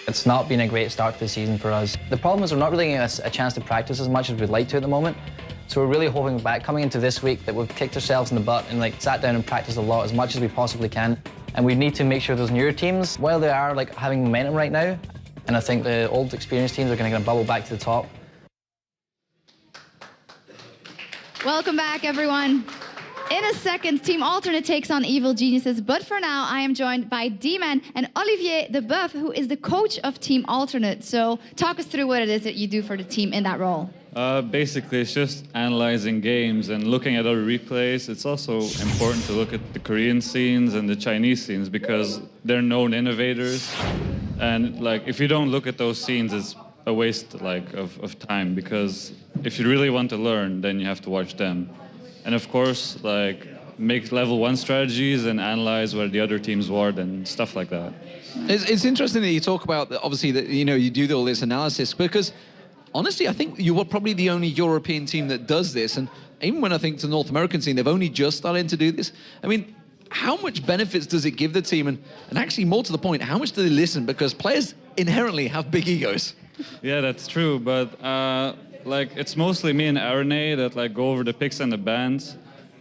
It's not been a great start to the season for us. The problem is we're not really getting a chance to practice as much as we'd like to at the moment. So we're really hoping back coming into this week that we've kicked ourselves in the butt and sat down and practiced a lot as much as we possibly can. And we need to make sure those newer teams, while they are having momentum right now, and I think the old experienced teams are going to bubble back to the top. Welcome back, everyone. In a second, Team Alternate takes on Evil Geniuses, but for now, I am joined by D-Man and Olivier the Buff, who is the coach of Team Alternate. So talk us through what it is that you do for the team in that role. Basically, it's just analyzing games and looking at other replays. It's also important to look at the Korean scenes and the Chinese scenes because they're known innovators. And if you don't look at those scenes, it's a waste of time because if you really want to learn, then you have to watch them. And of course, make level 1 strategies and analyze where the other teams were and stuff like that. It's interesting that you talk about, obviously, that you do all this analysis because, honestly, I think you were probably the only European team that does this. And even when I think to the North American team, they've only just started to do this. I mean, how much benefits does it give the team? And actually, more to the point, how much do they listen? Because players inherently have big egos. Yeah, that's true. But it's mostly me and Arne that go over the picks and the bans.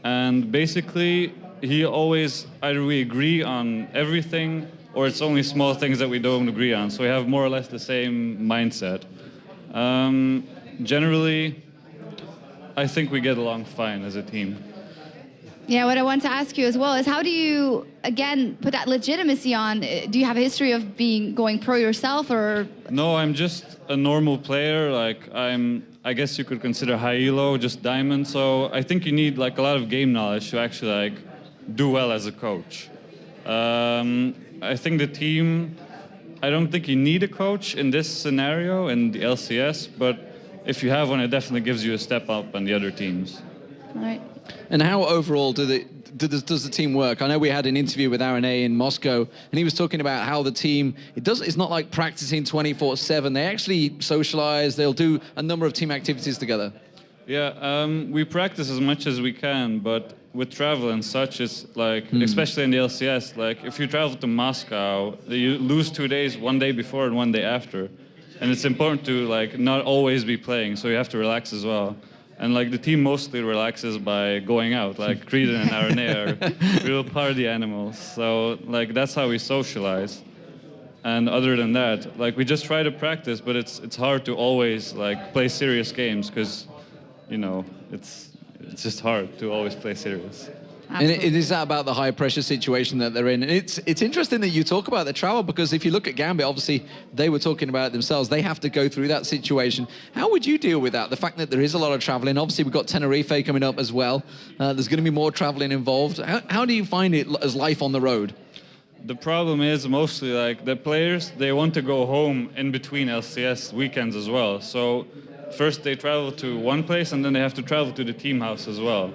And basically, he always either we agree on everything or it's only small things that we don't agree on. So we have more or less the same mindset. Generally, I think we get along fine as a team. Yeah, what I want to ask you as well is how do you, again, put that legitimacy on? Do you have a history of going pro yourself or? No, I'm just a normal player. I guess you could consider high elo, just diamond. So I think you need a lot of game knowledge to actually do well as a coach. I think the team, I don't think you need a coach in this scenario in the LCS, but if you have one, it definitely gives you a step up on the other teams. All right. And how overall does the team work? I know we had an interview with Arne in Moscow, and he was talking about how the team, it's not like practicing 24/7. They actually socialize. They'll do a number of team activities together. Yeah, we practice as much as we can, but with travel and such, it's especially in the LCS, if you travel to Moscow, you lose 2 days, 1 day before and 1 day after. And it's important to not always be playing, so you have to relax as well. And the team mostly relaxes by going out, Creedon and Arne are real party animals. So that's how we socialize. And other than that, we just try to practice, but it's hard to always play serious games because, it's just hard to always play serious. Absolutely. And it is that about the high pressure situation that they're in. And it's interesting that you talk about the travel because if you look at Gambit, obviously they were talking about it themselves. They have to go through that situation. How would you deal with that? The fact that there is a lot of traveling. Obviously we've got Tenerife coming up as well. There's going to be more traveling involved. How do you find it as life on the road? The problem is mostly the players, they want to go home in between LCS weekends as well. So first they travel to one place and then they have to travel to the team house as well.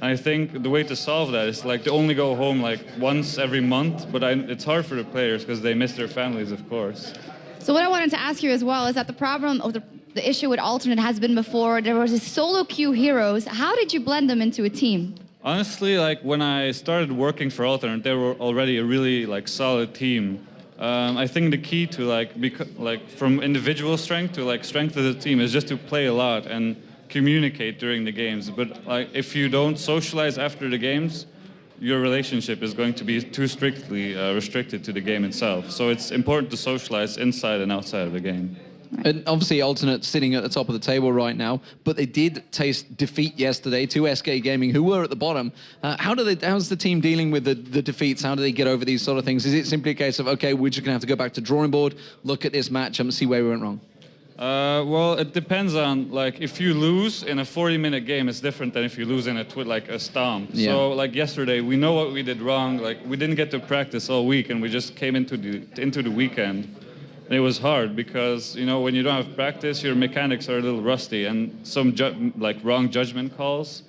I think the way to solve that is to only go home once every month, but it's hard for the players because they miss their families, of course. So what I wanted to ask you as well is that the problem of the issue with Alternate has been before, there was these solo queue heroes. How did you blend them into a team? Honestly, when I started working for Alternate, they were already a really solid team. I think the key to from individual strength to strength of the team is just to play a lot and communicate during the games, but if you don't socialize after the games, your relationship is going to be too strictly restricted to the game itself. So it's important to socialize inside and outside of the game. And obviously Alternate sitting at the top of the table right now, but they did taste defeat yesterday to SK Gaming, who were at the bottom. How's the team dealing with the defeats? How do they get over these sort of things? Is it simply a case of, okay, we're just going to have to go back to drawing board, look at this match and see where we went wrong? Well, it depends on, if you lose in a 40-minute game, it's different than if you lose in a stomp. Yeah. So, yesterday, we know what we did wrong. We didn't get to practice all week, and we just came into the weekend. And it was hard because, when you don't have practice, your mechanics are a little rusty, and some wrong judgment calls.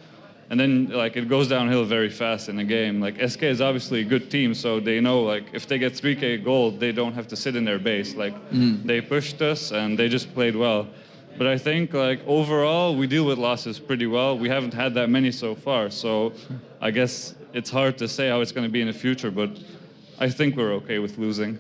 And then, it goes downhill very fast in the game. SK is obviously a good team, so they know, if they get 3K gold, they don't have to sit in their base. They pushed us, and they just played well. But I think, overall, we deal with losses pretty well. We haven't had that many so far, so I guess it's hard to say how it's going to be in the future, but I think we're okay with losing.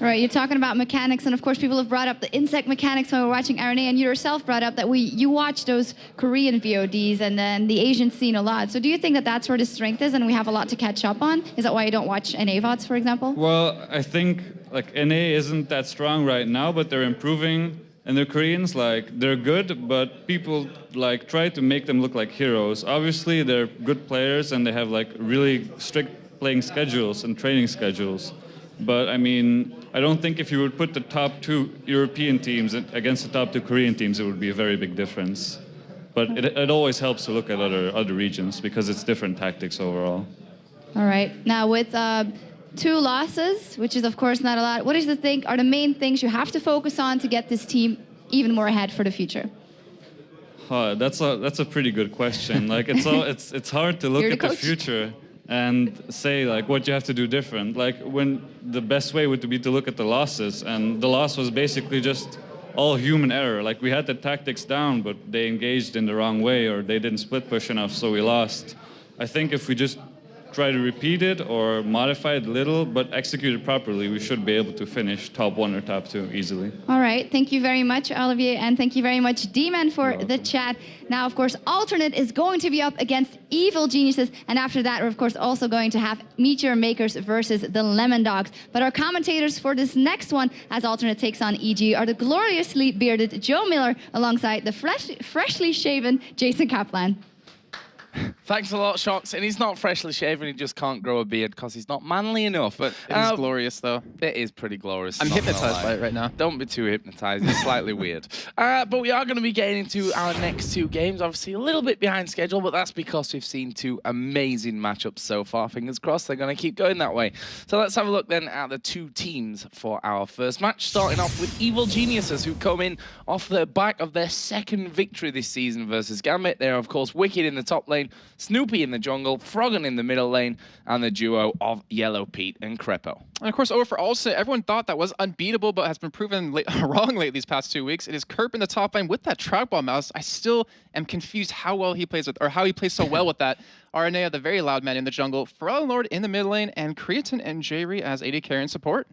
All right, you're talking about mechanics, and of course people have brought up the insect mechanics when we're watching RNA, and you yourself brought up that you watch those Korean VODs and then the Asian scene a lot. So do you think that that's where the strength is and we have a lot to catch up on? Is that why you don't watch NA VODs, for example? Well, I think like NA isn't that strong right now, but they're improving. And the Koreans, like, they're good, but people like try to make them look like heroes. Obviously, they're good players and they have like really strict playing schedules and training schedules. But I mean, I don't think if you would put the top 2 European teams against the top 2 Korean teams, it would be a very big difference. But it always helps to look at other regions because it's different tactics overall. All right. Now with 2 losses, which is of course not a lot, what do you think are the main things you have to focus on to get this team even more ahead for the future? That's a pretty good question. Like it's hard to look at the future and say like what you have to do different. Like when the best way would be to look at the losses, and the loss was basically just all human error. Like we had the tactics down, but they engaged in the wrong way or they didn't split push enough, so we lost. I think if we just try to repeat it or modify it a little, but execute it properly, we should be able to finish top 1 or top 2 easily. All right, thank you very much, Olivier, and thank you very much, D-Man, for the chat. Now, of course, Alternate is going to be up against Evil Geniuses, and after that, we're of course also going to have Meteor Makers versus the Lemon Dogs. But our commentators for this next one, as Alternate takes on EG, are the gloriously bearded Joe Miller alongside the freshly shaven Jason Kaplan. Thanks a lot, Shocks. And he's not freshly shaven, he just can't grow a beard because he's not manly enough. But it is glorious, though. It is pretty glorious. I'm hypnotized by it right now. Don't be too hypnotized. It's slightly weird. But we are going to be getting into our next 2 games. Obviously, a little bit behind schedule, but that's because we've seen 2 amazing matchups so far. Fingers crossed they're going to keep going that way. So let's have a look then at the 2 teams for our first match, starting off with Evil Geniuses, who come in off the back of their 2nd victory this season versus Gambit. They're, of course, Wicked in the top lane, Snoopy in the jungle, Froggen in the middle lane, and the duo of Yellow Pete and Crepo. And of course, over for Alternate, everyone thought that was unbeatable, but has been proven wrong lately these past 2 weeks. It is Kerp in the top lane with that trackball mouse. I still am confused how well he plays with, or how he plays so well with that. RNA, the very loud man in the jungle, Pharrell Lord in the mid lane, and Creatine and Jayri as AD carry and support.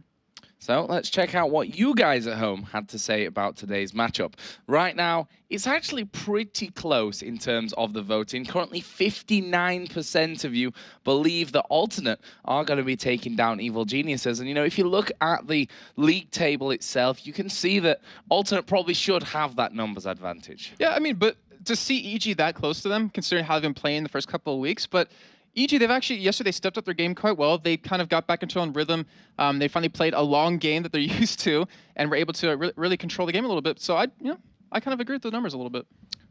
So let's check out what you guys at home had to say about today's matchup. Right now, it's actually pretty close in terms of the voting. Currently, 59% of you believe that Alternate are going to be taking down Evil Geniuses. And, you know, if you look at the league table itself, you can see that Alternate probably should have that numbers advantage. Yeah, I mean, but to see EG that close to them, considering how they've been playing the first couple of weeks, but EG, they've actually, yesterday, stepped up their game quite well. They kind of got back into their own rhythm. They finally played a long game that they're used to and were able to really control the game a little bit. So I kind of agree with the numbers a little bit.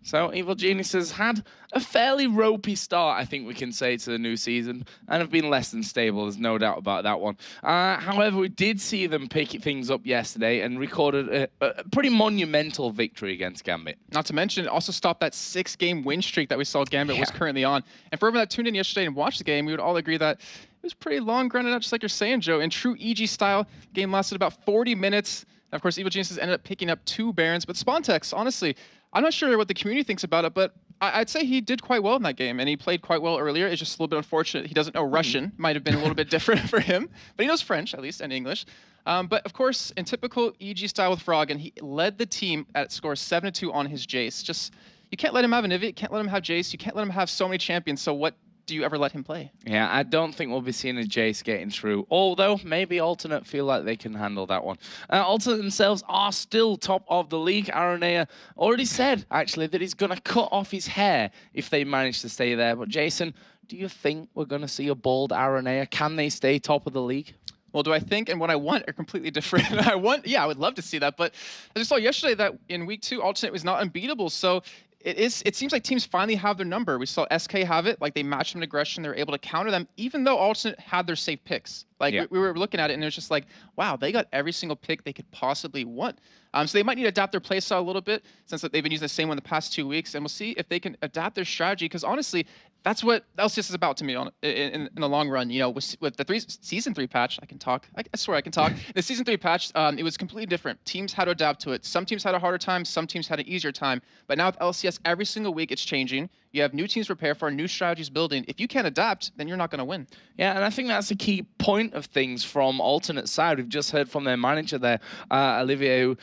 So Evil Geniuses had a fairly ropey start, I think we can say, to the new season, and have been less than stable. There's no doubt about that one. However, we did see them pick things up yesterday and recorded a pretty monumental victory against Gambit. Not to mention, it also stopped that 6-game win streak that we saw Gambit was currently on. And for everyone that tuned in yesterday and watched the game, we would all agree that it was pretty long, grounded out, just like you're saying, Joe. In true EG style, the game lasted about 40 minutes. And of course, Evil Geniuses ended up picking up 2 Barons. But Spontex, honestly, I'm not sure what the community thinks about it, but I'd say he did quite well in that game, and he played quite well earlier. It's just a little bit unfortunate he doesn't know Russian. Might have been a little bit different for him, but he knows French, at least, and English. But of course, in typical EG style with Froggen, he led the team at score 7-2 on his Jace. Just, you can't let him have an Ivy, you can't let him have Jace, you can't let him have so many champions, so what do you ever let him play? Yeah, I don't think we'll be seeing a Jace getting through, although maybe Alternate feel like they can handle that one. Alternate themselves are still top of the league. Aranea already said, actually, that he's going to cut off his hair if they manage to stay there. But Jason, do you think we're going to see a bald Aranea? Can they stay top of the league? Well, do I think and what I want are completely different. I would love to see that, but as I saw yesterday that in week 2, Alternate was not unbeatable, so it seems like teams finally have their number. We saw SK have it, like they matched them in aggression, they were able to counter them, even though Alternate had their safe picks. Like we were looking at it and it was just like, wow, they got every single pick they could possibly want. So they might need to adapt their playstyle a little bit since they've been using the same one the past 2 weeks, and we'll see if they can adapt their strategy, because honestly, that's what LCS is about to me in the long run. You know, with the season 3 patch, I can talk. I swear I can talk. The season 3 patch, it was completely different. Teams had to adapt to it. Some teams had a harder time. Some teams had an easier time. But now with LCS, every single week it's changing. You have new teams prepare for, new strategies building. If you can't adapt, then you're not going to win. Yeah, and I think that's a key point of things from Alternate side. We've just heard from their manager there, Olivier, who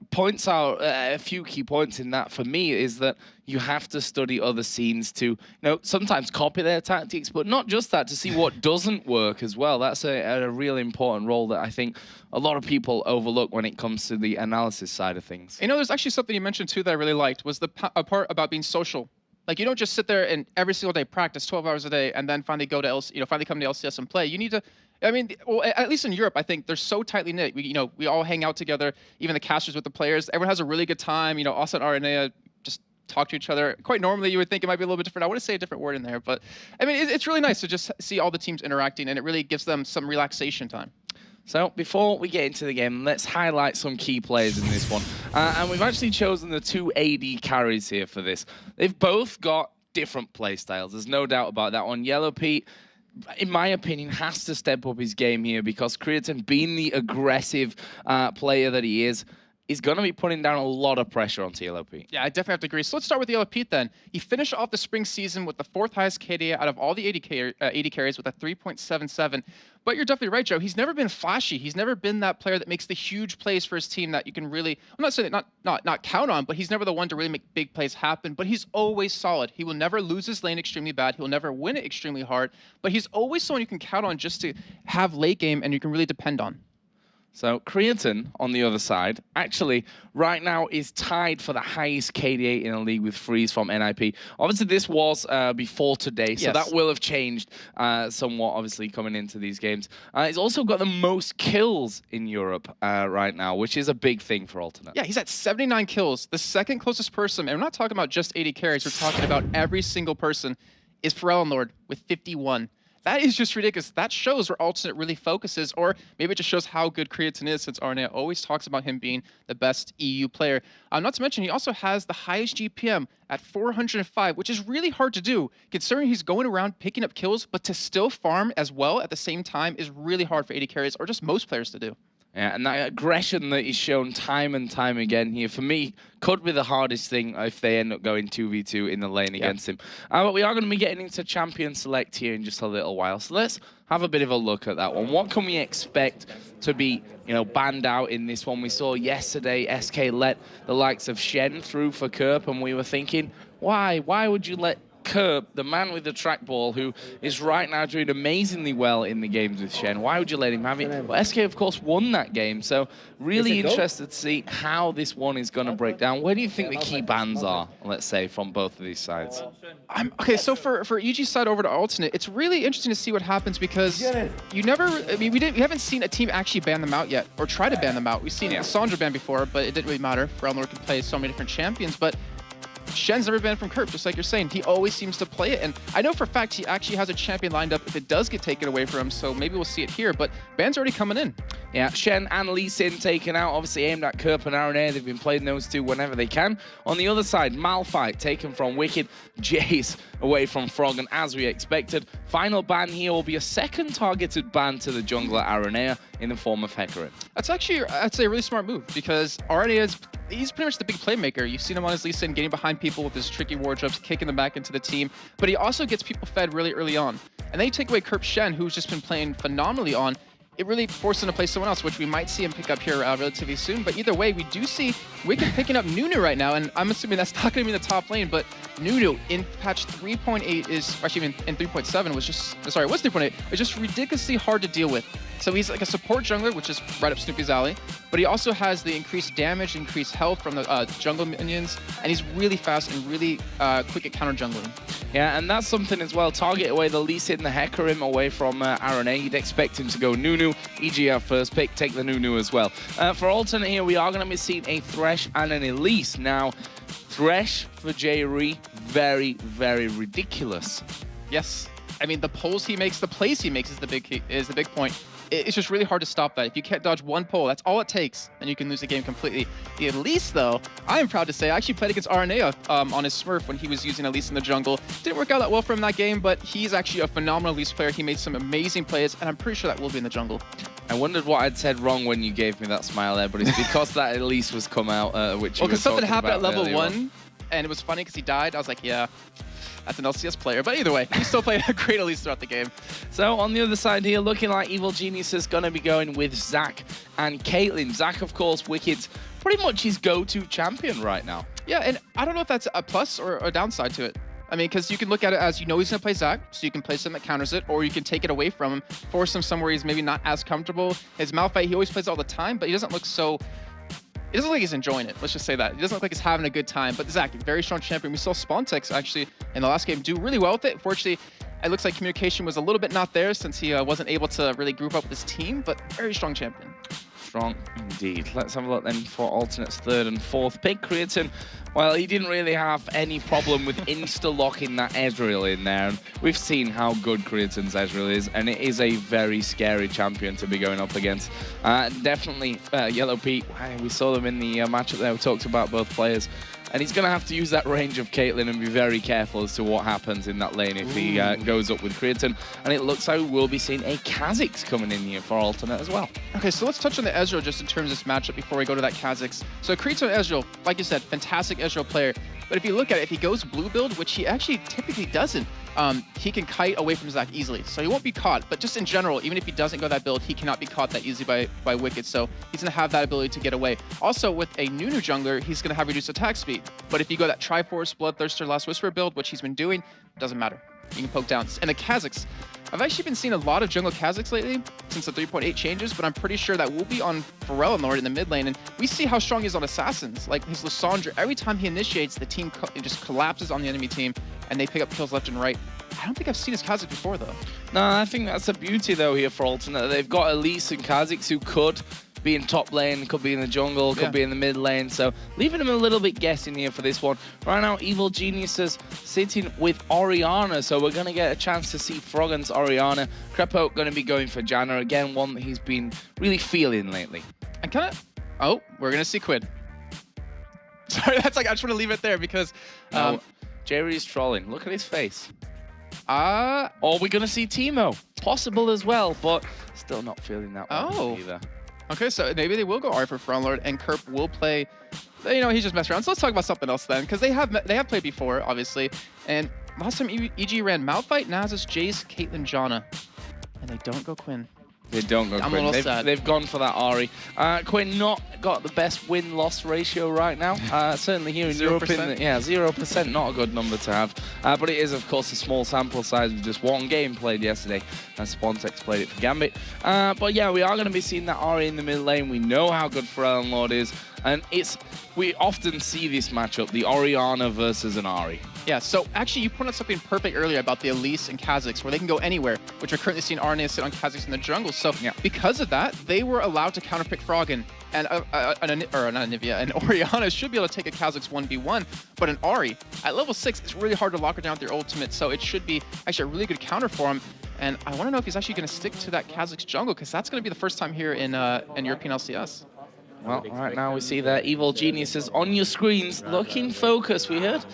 points out a few key points in that. For me, is that you have to study other scenes to sometimes copy their tactics, but not just that, to see what doesn't work as well. That's a really important role that I think a lot of people overlook when it comes to the analysis side of things. There's actually something you mentioned too that I really liked, was the part about being social. Like, you don't just sit there and every single day practice 12 hours a day and then finally go to finally come to LCS and play. You need to, well, at least in Europe, I think they're so tightly knit. We all hang out together, even the casters with the players. Everyone has a really good time. Us at RNA just talk to each other. Quite normally, you would think it might be a little bit different. I want to say a different word in there, but it's really nice to just see all the teams interacting, and it really gives them some relaxation time. So before we get into the game, let's highlight some key players in this one. And we've actually chosen the 2 AD carries here for this. They've both got different play styles. There's no doubt about that one. Yellow Pete, in my opinion, has to step up his game here, because Creatine, being the aggressive player that he is going to be putting down a lot of pressure onto Yellow Pete. Yeah, I definitely have to agree. So let's start with Yellow Pete then. He finished off the spring season with the 4th highest KDA out of all the 80 carries with a 3.77. But you're definitely right, Joe. He's never been flashy. He's never been that player that makes the huge plays for his team that you can really, I'm not saying not count on, but he's never the one to really make big plays happen. But he's always solid. He will never lose his lane extremely bad. He'll never win it extremely hard. But he's always someone you can count on just to have late game and you can really depend on. So Creatine, on the other side, actually right now is tied for the highest KDA in the league with Freeze from NIP. Obviously, this was before today, so that will have changed somewhat, obviously, coming into these games. He's also got the most kills in Europe right now, which is a big thing for Alternate. Yeah, he's at 79 kills. The second closest person, and we're not talking about just 80 carries, we're talking about every single person, is Lord with 51. That is just ridiculous. That shows where Alternate really focuses, or maybe it just shows how good Creatine is, since RNA always talks about him being the best EU player. Not to mention, he also has the highest GPM at 405, which is really hard to do, considering he's going around picking up kills, but to still farm as well at the same time is really hard for 80 carries, or just most players to do. Yeah, and that aggression that he's shown time and time again here, for me, could be the hardest thing if they end up going 2v2 in the lane against him. But we are going to be getting into Champion Select here in just a little while. So let's have a bit of a look at that one. What can we expect to be, banned out in this one? We saw yesterday SK let the likes of Shen through for Kerp, and we were thinking, why? Why would you let Kerp, the man with the trackball, who is right now doing amazingly well in the games with Shen, why would you let him have it? Well, SK, of course, won that game, so really interested to see how this one is going to break down. Where do you think the key bans are, let's say, from both of these sides? Okay, so for EG's side over to Alternate, it's really interesting to see what happens, because we haven't seen a team actually ban them out yet, or try to ban them out. We've seen Sandra ban before, but it didn't really matter. Lord can play so many different champions, but Shen's never banned from Kerp, just like you're saying. He always seems to play it, and I know for a fact he actually has a champion lined up if it does get taken away from him, so maybe we'll see it here, but bans already coming in. Yeah, Shen and Lee Sin taken out, obviously aimed at Kerp and RNA. They've been playing those two whenever they can. On the other side, Malphite taken from Wicked, Jace away from Frog, and as we expected, final ban here will be a second targeted ban to the jungler Aranea in the form of Hecarim. That's actually, I'd say, a really smart move, because Aranea he's pretty much the big playmaker. You've seen him on his Lee Sin getting behind people with his tricky ward jumps, kicking them back into the team, but he also gets people fed really early on. And then you take away Kerp Shen, who's just been playing phenomenally on, it really forced him to play someone else, which we might see him pick up here relatively soon. But either way, we do see Wicked picking up Nunu right now, and I'm assuming that's not going to be in the top lane, but Nunu in patch 3.8 is, actually in 3.7 was just, sorry, it was 3.8, it's just ridiculously hard to deal with. So he's like a support jungler, which is right up Snoopy's alley, but he also has the increased damage, increased health from the jungle minions, and he's really fast and really quick at counter jungling. Yeah, and that's something as well. Target away the Lee Sin, the Hecarim away from RNA. You'd expect him to go Nunu. EG our first pick, take the Nunu as well. For Alternate here, we are going to be seeing a Thresh and an Elise. Now, Thresh for J-Ree, very, very ridiculous. Yes. I mean, the pulls he makes, the plays he makes is the big point. It's just really hard to stop that. If you can't dodge one pull, that's all it takes, and you can lose the game completely. The Elise, though, I am proud to say, I actually played against RNA on his Smurf when he was using Elise in the jungle. Didn't work out that well for him that game, but he's actually a phenomenal Elise player. He made some amazing plays, and I'm pretty sure that will be in the jungle. I wondered what I'd said wrong when you gave me that smile there, but it's because that Elise was come out, which well, because something happened at level 1, and it was funny because he died. I was like, yeah. That's an LCS player. But either way, he still played a great Elise throughout the game. So on the other side here, looking like Evil Genius is going to be going with Zach and Caitlyn. Zach, of course, Wicked's pretty much his go-to champion right now. Yeah, and I don't know if that's a plus or a downside to it. I mean, because you can look at it as, you know, he's going to play Zach, so you can play something that counters it, or you can take it away from him, force him somewhere he's maybe not as comfortable. His Malphite, he always plays all the time, but he doesn't look so... It doesn't look like he's enjoying it. Let's just say that. He doesn't look like he's having a good time. But Zach, very strong champion. We saw Spontex actually in the last game do really well with it. Unfortunately, it looks like communication was a little bit not there since he wasn't able to really group up with his team, but very strong champion. Strong indeed. Let's have a look then for alternates third and fourth pick. Creatine, well, he didn't really have any problem with insta-locking that Ezreal in there. And we've seen how good Creatine's Ezreal is, and it is a very scary champion to be going up against. Definitely Yellow Pete, we saw them in the matchup there. We talked about both players. And he's going to have to use that range of Caitlyn and be very careful as to what happens in that lane if he goes up with Creatine. And it looks like we'll be seeing a Kha'Zix coming in here for alternate as well. Okay, so let's touch on the Ezreal just in terms of this matchup before we go to that Kha'Zix. So Creatine Ezreal, like you said, fantastic Ezreal player. But if you look at it, if he goes blue build, which he actually typically doesn't, he can kite away from Zach easily. So he won't be caught. But just in general, even if he doesn't go that build, he cannot be caught that easily by Wicked. So he's going to have that ability to get away. Also, with a Nunu jungler, he's going to have reduced attack speed. But if you go that Triforce, Bloodthirster, Last Whisper build, which he's been doing, doesn't matter. You can poke down. And the Kha'Zix, I've actually been seeing a lot of jungle Kha'Zix lately since the 3.8 changes, but I'm pretty sure that will be on Pharrell Lord in the mid lane. And we see how strong he is on Assassins. Like his Lissandra, every time he initiates, the team just collapses on the enemy team, and they pick up kills left and right. I don't think I've seen his Kha'Zix before, though. No, I think that's the beauty, though, here for alternate. They've got Elise and Kha'Zix who could be in top lane, could be in the jungle, could be in the mid lane. So leaving him a little bit guessing here for this one. Right now, Evil Geniuses sitting with Orianna. So we're going to get a chance to see Froggen's Orianna. Crepo going to be going for Janna. Again, one that he's been really feeling lately. And kind of... Oh, we're going to see Quid. Sorry, that's like... I just want to leave it there because... Jerry's trolling. Look at his face. Or we're going to see Teemo. Possible as well, but still not feeling that one either. Okay, so maybe they will go R for Frontlord, and Kerp will play. You know, he's just messing around. So let's talk about something else then, because they have played before, obviously. And last time EG ran Malphite, now it's Jace, Caitlyn, Janna, and they don't go Quinn. They don't go Quinn. They've gone for that Ahri. Quinn not got the best win-loss ratio right now. Certainly here in Europe. 0%, not a good number to have. But it is, of course, a small sample size with just one game played yesterday. And Spontex played it for Gambit. But yeah, we are going to be seeing that Ahri in the mid lane. We know how good Pharrell Lord is. And we often see this matchup, the Orianna versus an Ahri. Yeah, so actually you pointed out something perfect earlier about the Elise and Kha'Zix, where they can go anywhere, which we're currently seeing Arne sit on Kha'Zix in the jungle. So because of that, they were allowed to counterpick Froggen, and and Orianna should be able to take a Kha'Zix 1v1, but an Ahri at level 6, it's really hard to lock her down with their ultimate, so it should be actually a really good counter for him. And I want to know if he's actually going to stick to that Kha'Zix jungle, because that's going to be the first time here in European LCS. Well, right now we see the Evil Geniuses on your screens, looking focused. We heard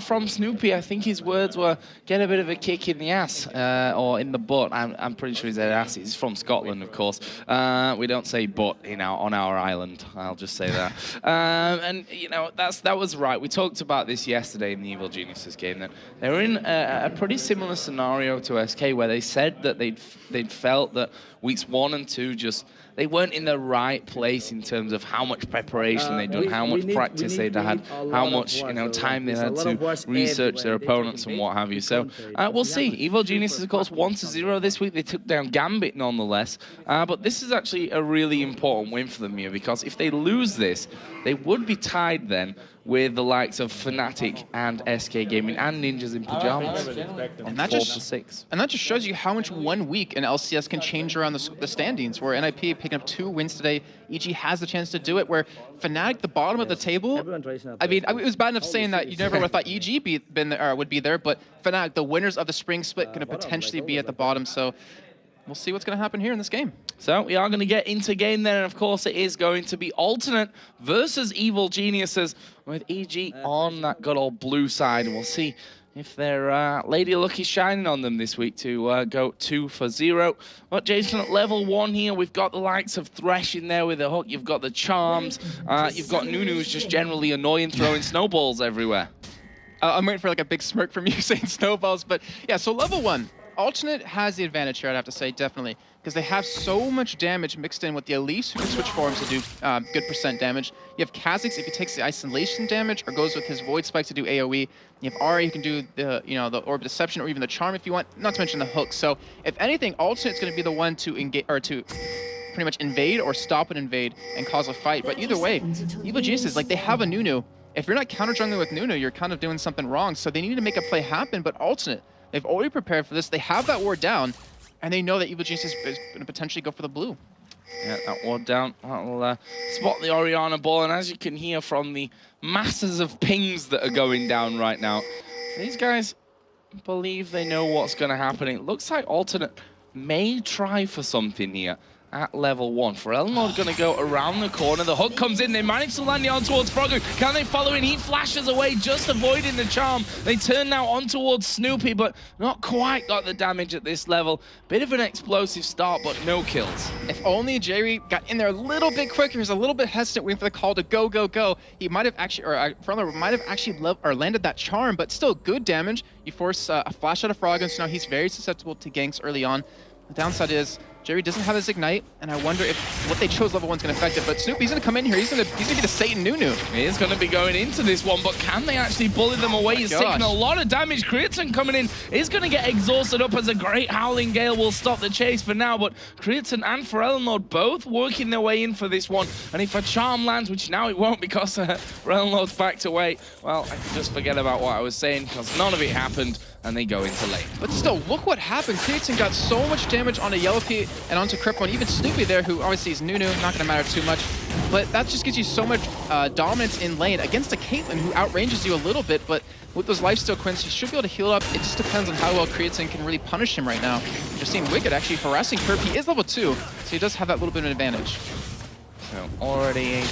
from Snoopy, I think his words were, get a bit of a kick in the ass, or in the butt. I'm pretty sure he said ass. He's from Scotland, of course. We don't say butt on our island. I'll just say that. And, you know, that was right. We talked about this yesterday in the Evil Geniuses game, that they were in a pretty similar scenario to SK, where they said that they'd felt that weeks 1 and 2 just... They weren't in the right place in terms of how much preparation they'd done, how much practice they'd had, how much time they had to research their opponents and what have you. So we'll see. Evil Geniuses, of course, 1-0 this week. They took down Gambit nonetheless. But this is actually a really important win for them here, because if they lose this, they would be tied then with the likes of Fnatic and SK Gaming and Ninjas in Pajamas. And that just shows you how much 1 week in LCS can change around the standings, where NIP picking up 2 wins today. EG has the chance to do it, where Fnatic, the bottom of the table, I mean, it was bad enough saying that you never would have thought EG would be there, but Fnatic, the winners of the spring split, going to potentially be at the bottom. So we'll see what's going to happen here in this game. So we are going to get into game then, and of course it is going to be alternate versus Evil Geniuses, with EG on that good old blue side, and we'll see if their Lady Luck is shining on them this week to go 2-0. But Jason, at level 1 here, we've got the likes of Thresh in there with the hook, you've got the charms, you've got Nunu who's just generally annoying, throwing snowballs everywhere. I'm waiting for like a big smirk from you saying snowballs, but yeah, so level 1. Alternate has the advantage here, I'd have to say, definitely, because they have so much damage mixed in with the Elise, who can switch forms to do good % damage. You have Kha'Zix if he takes the isolation damage or goes with his Void Spike to do AoE. You have Ari who can do the the Orb Deception or even the Charm if you want, not to mention the hook. So if anything, Alternate's going to be the one to engage or to pretty much invade or stop an invade and cause a fight. But either way, Evil Geniuses, like, they have a Nunu. If you're not counter jungling with Nunu, you're kind of doing something wrong. So they need to make a play happen, but Alternate, they've already prepared for this. They have that ward down, and they know that Evil Genius is going to potentially go for the blue. Yeah, that ward down. That'll spot the Orianna ball, and as you can hear from the masses of pings that are going down right now, these guys believe they know what's going to happen. It looks like Alternate may try for something here at level 1. Forellenlord going to go around the corner. The hook comes in. They manage to land the on towards Frogger. Can they follow in? He flashes away, just avoiding the charm. They turn now on towards Snoopy, but not quite got the damage at this level. Bit of an explosive start, but no kills. If only Jerry got in there a little bit quicker. He's a little bit hesitant waiting for the call to go, go, go. He might have actually, or Forellenlord might have actually landed that charm, but still good damage. You force a flash out of Frogger, so now he's very susceptible to ganks early on. The downside is Jerry doesn't have his Ignite, and I wonder if what they chose level 1 is going to affect it. But Snoopy's going to come in here. He's going to be the Satan Nunu. He is going to be going into this one, but can they actually bully them away? He's taking a lot of damage. Creatine coming in is going to get exhausted up as a great Howling Gale will stop the chase for now. But Creatine and Forellenlord both working their way in for this one. And if a charm lands, which now it won't because Forellenlord's backed away, well, I can just forget about what I was saying because none of it happened. And they go into lane. But still, look what happened. Creatine got so much damage onto Yellow Pete and onto Cripple, and even Snoopy there, who obviously is Nunu, not going to matter too much. But that just gives you so much dominance in lane against a Caitlyn who outranges you a little bit, but with those lifesteal quints, you should be able to heal up. It just depends on how well Creatine can really punish him right now. Just seeing Wicked actually harassing Kirp. He is level 2, so he does have that little bit of an advantage. So already a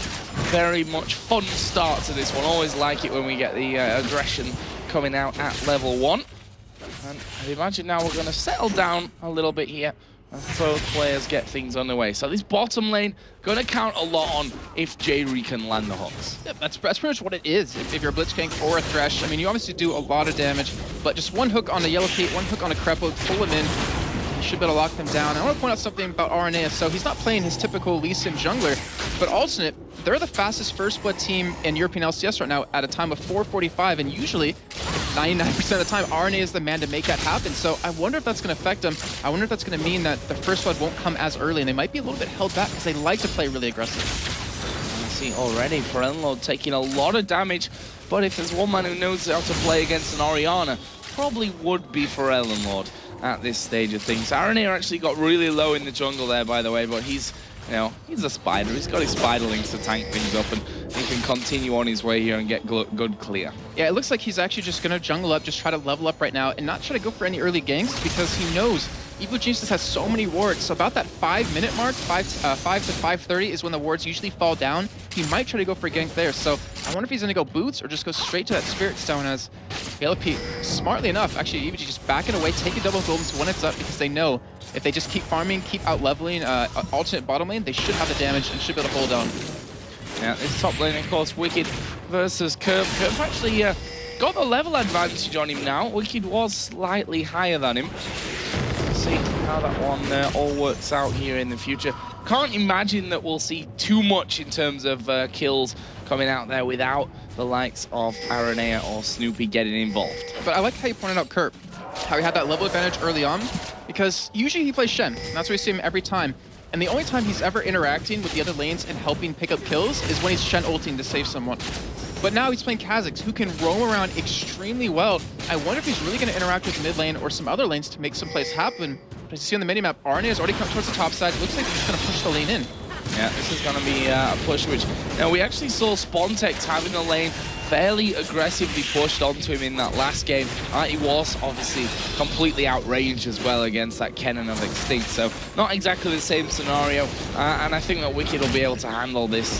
very much fun start to this one. Always like it when we get the aggression coming out at level 1. And I imagine now we're going to settle down a little bit here as both players get things underway. So this bottom lane going to count a lot on if J-Re can land the hooks. Yeah, that's pretty much what it is. If you're a Blitzcrank or a Thresh, I mean, you obviously do a lot of damage, but just one hook on the Yellow Pete, one hook on a Creppo, pull him in. You should be able to lock them down. I want to point out something about RNA. So he's not playing his typical Lee Sin jungler, but Alternate, they're the fastest first blood team in European LCS right now at a time of 4:45, and usually 99% of the time, RNA is the man to make that happen. So I wonder if that's going to affect them. I wonder if that's going to mean that the first blood won't come as early, and they might be a little bit held back because they like to play really aggressive. You see already Forellenlord taking a lot of damage, but if there's one man who knows how to play against an Orianna, probably would be Forellenlord at this stage of things. Aranir actually got really low in the jungle there, by the way, but he's, you know, he's a spider. He's got his spiderlings to tank things up, and he can continue on his way here and get good clear. Yeah, it looks like he's actually just going to jungle up, just try to level up right now, and not try to go for any early ganks because he knows Evil Genius has so many wards. So about that 5-minute mark, 5 to 5:30 is when the wards usually fall down. He might try to go for a gank there. So I wonder if he's going to go boots or just go straight to that Spirit Stone as Yellow Pete, smartly enough, actually Evil Genius just backing away, taking double golden when it's up because they know if they just keep farming, keep out-leveling alternate bottom lane, they should have the damage and should be able to hold on. Yeah, this top lane, of course, Wicked versus Curve. Curve actually got the level advantage on him now. Wicked was slightly higher than him. See how that one all works out here in the future. Can't imagine that we'll see too much in terms of kills coming out there without the likes of Aranea or Snoopy getting involved. But I like how you pointed out Kurt, how he had that level advantage early on, because usually he plays Shen, and that's where we see him every time. And the only time he's ever interacting with the other lanes and helping pick up kills is when he's Shen ulting to save someone. But now he's playing Kha'Zix, who can roam around extremely well. I wonder if he's really going to interact with mid lane or some other lanes to make some plays happen. But as you see on the minimap, Arne has already come towards the top side. It looks like he's just going to push the lane in. Yeah, this is going to be a push, which... Now, we actually saw Spontex having the lane fairly aggressively pushed onto him in that last game. He was obviously completely outranged as well against that Kennen of Extinct, so not exactly the same scenario. And I think that Wicked will be able to handle this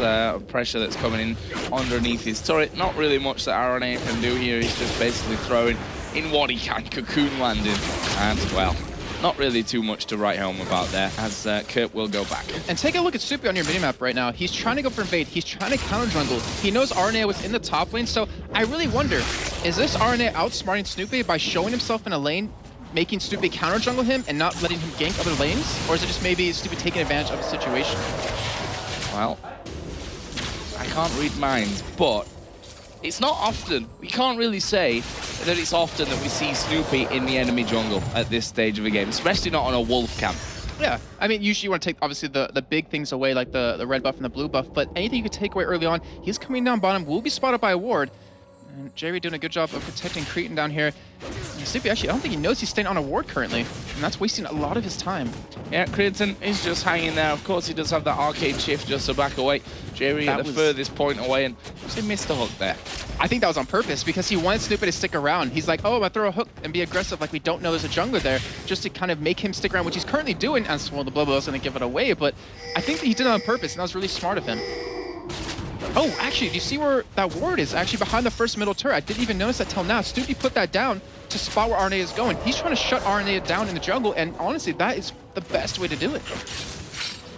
pressure that's coming in underneath his turret. Not really much that RNA can do here. He's just basically throwing in what he can, cocoon landing, and well, not really too much to write home about there, as Kurt will go back. And take a look at Supi on your minimap right now. He's trying to go for invade. He's trying to counter jungle. He knows Arne was in the top lane, so I really wonder, Is this RNA outsmarting Snoopy by showing himself in a lane, making Snoopy counter jungle him and not letting him gank other lanes? Or is it just maybe Snoopy taking advantage of the situation? Well, I can't read minds, but it's not often. We can't really say that it's often that we see Snoopy in the enemy jungle at this stage of a game, especially not on a wolf camp. Yeah, I mean, usually you want to take, obviously, the big things away, like the red buff and the blue buff, but anything you could take away early on, he's coming down bottom, will be spotted by a ward. And Jerry doing a good job of protecting Cretan down here. And Snoopy, actually, I don't think he knows he's staying on a ward currently, and that's wasting a lot of his time. Yeah, Cretan is just hanging there. Of course, he does have that arcade shift just to back away. Jerry at the furthest point away, and he missed the hook there. I think that was on purpose because he wanted Snoopy to stick around. He's like, oh, I'm gonna throw a hook and be aggressive like we don't know there's a jungler there, just to kind of make him stick around, which he's currently doing, as well the Blobo is gonna give it away, but I think that he did it on purpose, and that was really smart of him. Oh, actually, do you see where that ward is? Actually behind the first middle turret. I didn't even notice that till now. Snoopy put that down to spot where RNA is going. He's trying to shut RNA down in the jungle, and honestly, that is the best way to do it.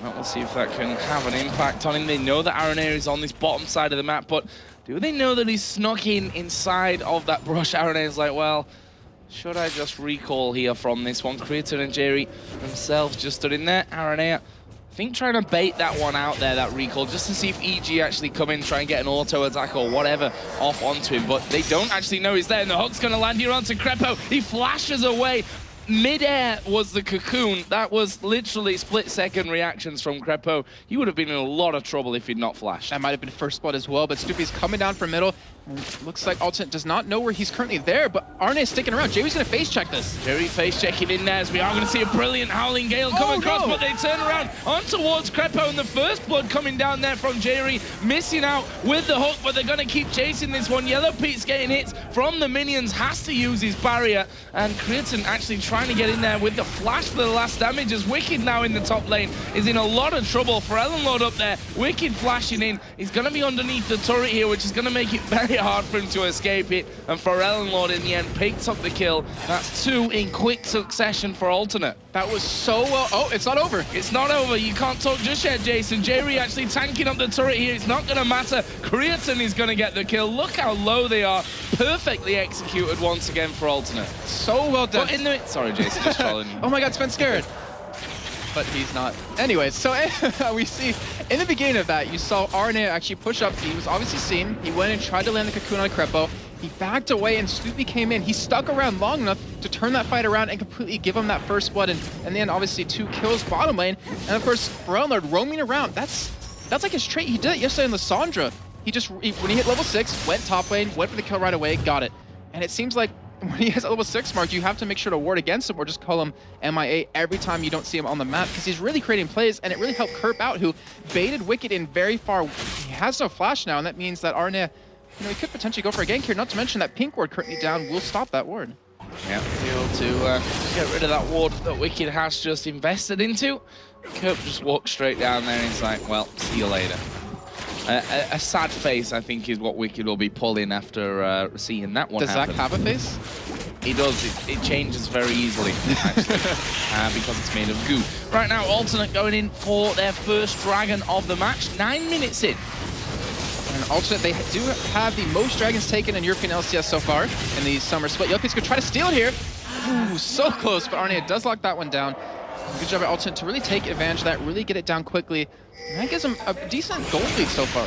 Well, we'll see if that can have an impact on him. They know that Aranea is on this bottom side of the map, but do they know that he's snuck in inside of that brush? Aranea is like, well, should I just recall here from this one? Cretan and Jerry themselves just stood in there. Aranea, I think trying to bait that one out there, that recall, just to see if EG actually come in, try and get an auto attack or whatever off onto him, but they don't actually know he's there, and the hook's gonna land here onto Crepo. He flashes away. Mid-air was the cocoon. That was literally split-second reactions from Crepo. He would have been in a lot of trouble if he'd not flashed. That might have been first blood as well, but Snoopy's coming down from middle. Looks like Alternate does not know where he's currently there, but RNA is sticking around. Jerry's going to face check this. Jerry face checking in there as we are going to see a brilliant Howling Gale come across, but they turn around on towards Crepo, and the first blood coming down there from Jerry, missing out with the hook, but they're going to keep chasing this one. Yellow Pete's getting hits from the minions, has to use his barrier, and Cretan actually trying to get in there with the flash for the last damage, as Wicked now in the top lane is in a lot of trouble. For Ellenlord up there, Wicked flashing in. He's going to be underneath the turret here, which is going to make it very hard for him to escape it, and Ellenlord in the end picks up the kill. That's 2 in quick succession for Alternate. That was so well. Oh, it's not over. It's not over. You can't talk just yet, Jason. Jerry actually tanking up the turret here. It's not going to matter. Cretan is going to get the kill. Look how low they are. Perfectly executed once again for Alternate. So well done. But in the... Sorry, Jason, just trolling you. Oh my god, Spen's scared. But he's not. Anyways, so we see in the beginning of that, you saw RNA actually push up. He was obviously seen. He went and tried to land the cocoon on Crepo. He backed away, and Snoopy came in. He stuck around long enough to turn that fight around and completely give him that first blood. And then obviously 2 kills bottom lane. And of course, Ellenlord roaming around. That's like his trait. He did it yesterday in Lissandra. When he hit level 6, went top lane, went for the kill right away, got it. And it seems like when he has a level 6 mark, you have to make sure to ward against him or just call him MIA every time you don't see him on the map, because he's really creating plays, and it really helped Kerp out, who baited Wicked in very far. He has no flash now, and that means that Arne, he could potentially go for a gank here, not to mention that pink ward currently down will stop that ward. Yeah, able to get rid of that ward that Wicked has just invested into. Kerp just walks straight down there, and he's like, well, see you later. A sad face, I think, is what Wicked will be pulling after seeing that one happen. Does Zach have a face? He does. It changes very easily, actually, because it's made of goo. Right now, Alternate going in for their first dragon of the match. 9 minutes in. And Alternate, they do have the most dragons taken in European LCS so far in the summer split. Yelpi's going to try to steal it here. Ooh, so close, but Arne does lock that one down. Good job by Alternate to really take advantage of that, really get it down quickly. And that gives him a decent gold lead so far.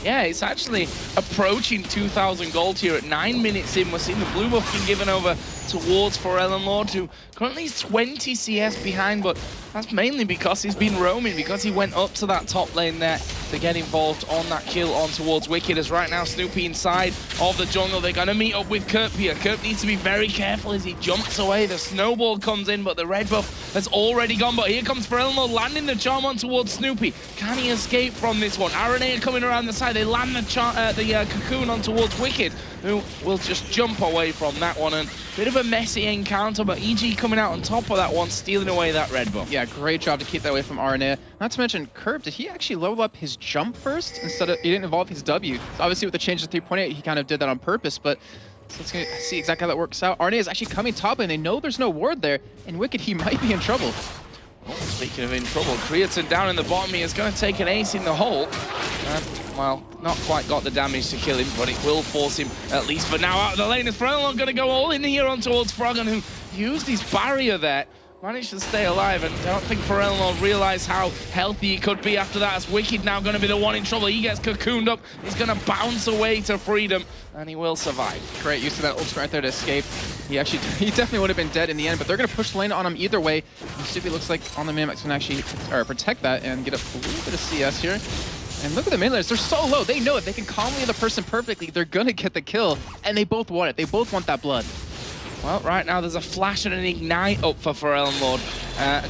Yeah, it's actually approaching 2,000 gold here at 9 minutes in. We're seeing the blue buff being given over towards Ellenlord, who currently is 20 CS behind, but that's mainly because he's been roaming, because he went up to that top lane there to get involved on that kill on towards Wicked. As right now, Snoopy inside of the jungle. They're going to meet up with Kerp here. Kerp needs to be very careful as he jumps away. The snowball comes in, but the red buff has already gone. But here comes Ellenlord landing the charm on towards Snoopy. Can he escape from this one? Aranea coming around the side. They land the cocoon on towards Wicked, who will just jump away from that one. And bit of a messy encounter, but EG coming out on top of that one, stealing away that red buff. Yeah, great job to keep that away from Arne. Not to mention, Kerp, did he actually level up his jump first instead of, he didn't evolve his W? So obviously with the change to 3.8, he kind of did that on purpose, but so let's see exactly how that works out. Arne is actually coming top lane. They know there's no ward there, and Wicked, he might be in trouble. Speaking of in trouble, Creatine down in the bottom. He is going to take an ace in the hole. Well, not quite got the damage to kill him, but it will force him, at least for now, out of the lane. As Frelon going to go all in here on towards Froggen, who used his barrier there. Managed to stay alive, and I don't think Pharrell realised how healthy he could be after that, as Wicked now going to be the one in trouble. He gets cocooned up, he's going to bounce away to freedom, and he will survive. Great use of that ultimate right there to escape. He definitely would have been dead in the end, but they're going to push the lane on him either way. Stupi looks like on the Mimics can actually protect that and get a little bit of CS here. And look at the mid laners, they're so low. They know it, they can calmly the person perfectly. They're going to get the kill, and they both want it. They both want that blood. Well, right now there's a flash and an ignite up for Pharrell Lord.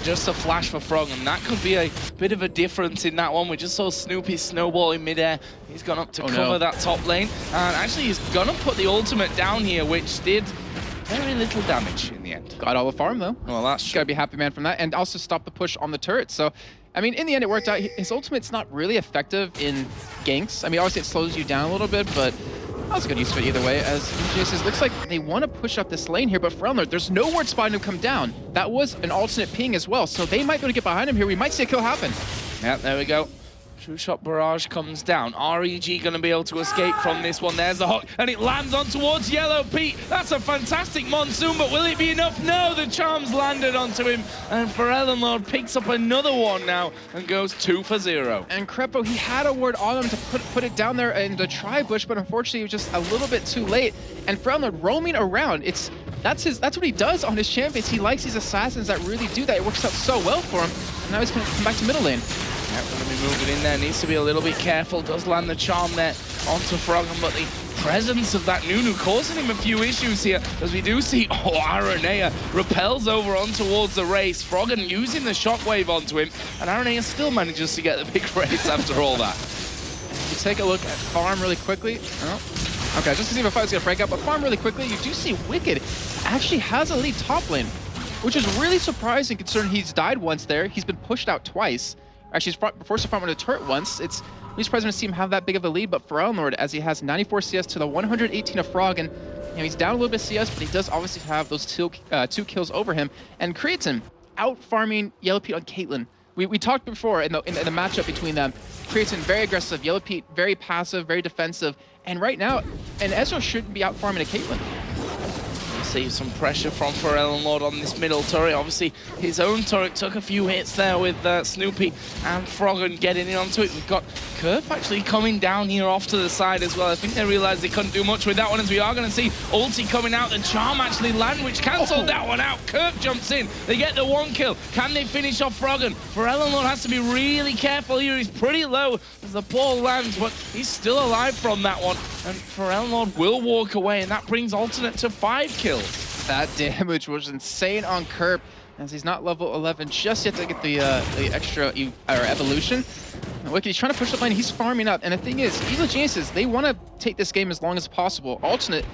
Just a flash for Frog, and that could be a bit of a difference in that one. We just saw Snoopy snowball in midair. He's gone up to cover that top lane. And actually, he's gonna put the ultimate down here, which did very little damage in the end. Got all the farm, though. Well, that's true. Gotta be happy man from that, and also stop the push on the turret. So, I mean, in the end, it worked out. His ultimate's not really effective in ganks. I mean, obviously, it slows you down a little bit, but that was a good use of it either way, as EJ says, looks like they want to push up this lane here, but Frelner, there's no word spot to come down. That was an alternate ping as well, so they might be able to get behind him here. We might see a kill happen. Yeah, there we go. True Shot Barrage comes down. REG going to be able to escape from this one. There's the hook, and it lands on towards Yellow Pete. That's a fantastic monsoon, but will it be enough? No, the charms landed onto him, and Pharrell Lord picks up another one now and goes 2 for 0. And Crepo, he had a word on him to put it down there in the tri-bush, but unfortunately, he was just a little bit too late. And Pharrell Lord roaming around, that's what he does on his champions. He likes these assassins that really do that. It works out so well for him, and now he's going to come back to middle lane. Yeah, going to be moving in there, needs to be a little bit careful, does land the charm there onto Froggen, but the presence of that Nunu causing him a few issues here, as we do see, Aranea repels over on towards the race, Froggen using the shockwave onto him, and Aranea still manages to get the big race after all that. You take a look at farm really quickly. Oh. Okay, just to see if a fight's going to break up, but farm really quickly, you do see Wicked actually has a lead top lane, which is really surprising considering he's died once there, he's been pushed out twice. Actually, he's forced to farm on a turret once. It's really surprising to see him have that big of a lead, but Pharrell Lord, as he has 94 CS to the 118 of Frog, and he's down a little bit of CS, but he does obviously have those two kills over him. And Creatine out farming Yellow Pete on Caitlyn. We talked before in the matchup between them. Creatine very aggressive, Yellow Pete very passive, very defensive, and right now, and Ezreal shouldn't be out farming a Caitlyn. See some pressure from Pharrell Lord on this middle turret. Obviously, his own turret took a few hits there with Snoopy and Froggen getting in onto it. We've got Kerp actually coming down here off to the side as well. I think they realized they couldn't do much with that one, as we are going to see ulti coming out. The charm actually land, which cancelled that one out. Kerp jumps in. They get the 1 kill. Can they finish off Froggen? Pharrell Lord has to be really careful here. He's pretty low as the ball lands, but he's still alive from that one. And Pharrell Lord will walk away, and that brings Alternate to 5 kills. That damage was insane on Kerp, as he's not level 11 just yet to get the extra evolution. And Wicked, he's trying to push the lane, he's farming up. And the thing is, Evil Geniuses, they want to take this game as long as possible. Alternate,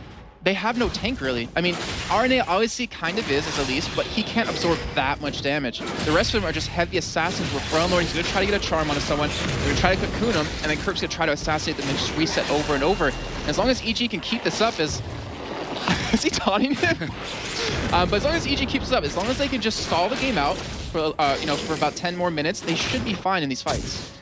they have no tank really. I mean, RNA obviously kind of is, at least, but he can't absorb that much damage. The rest of them are just heavy assassins with Pharrell Lord. He's going to try to get a charm onto someone. They're going to try to cocoon him, and then Kerp's going to try to assassinate them and just reset over and over. And as long as EG can keep this up, is he taunting him? But as long as EG keeps this up, as long as they can just stall the game out for for about 10 more minutes, they should be fine in these fights.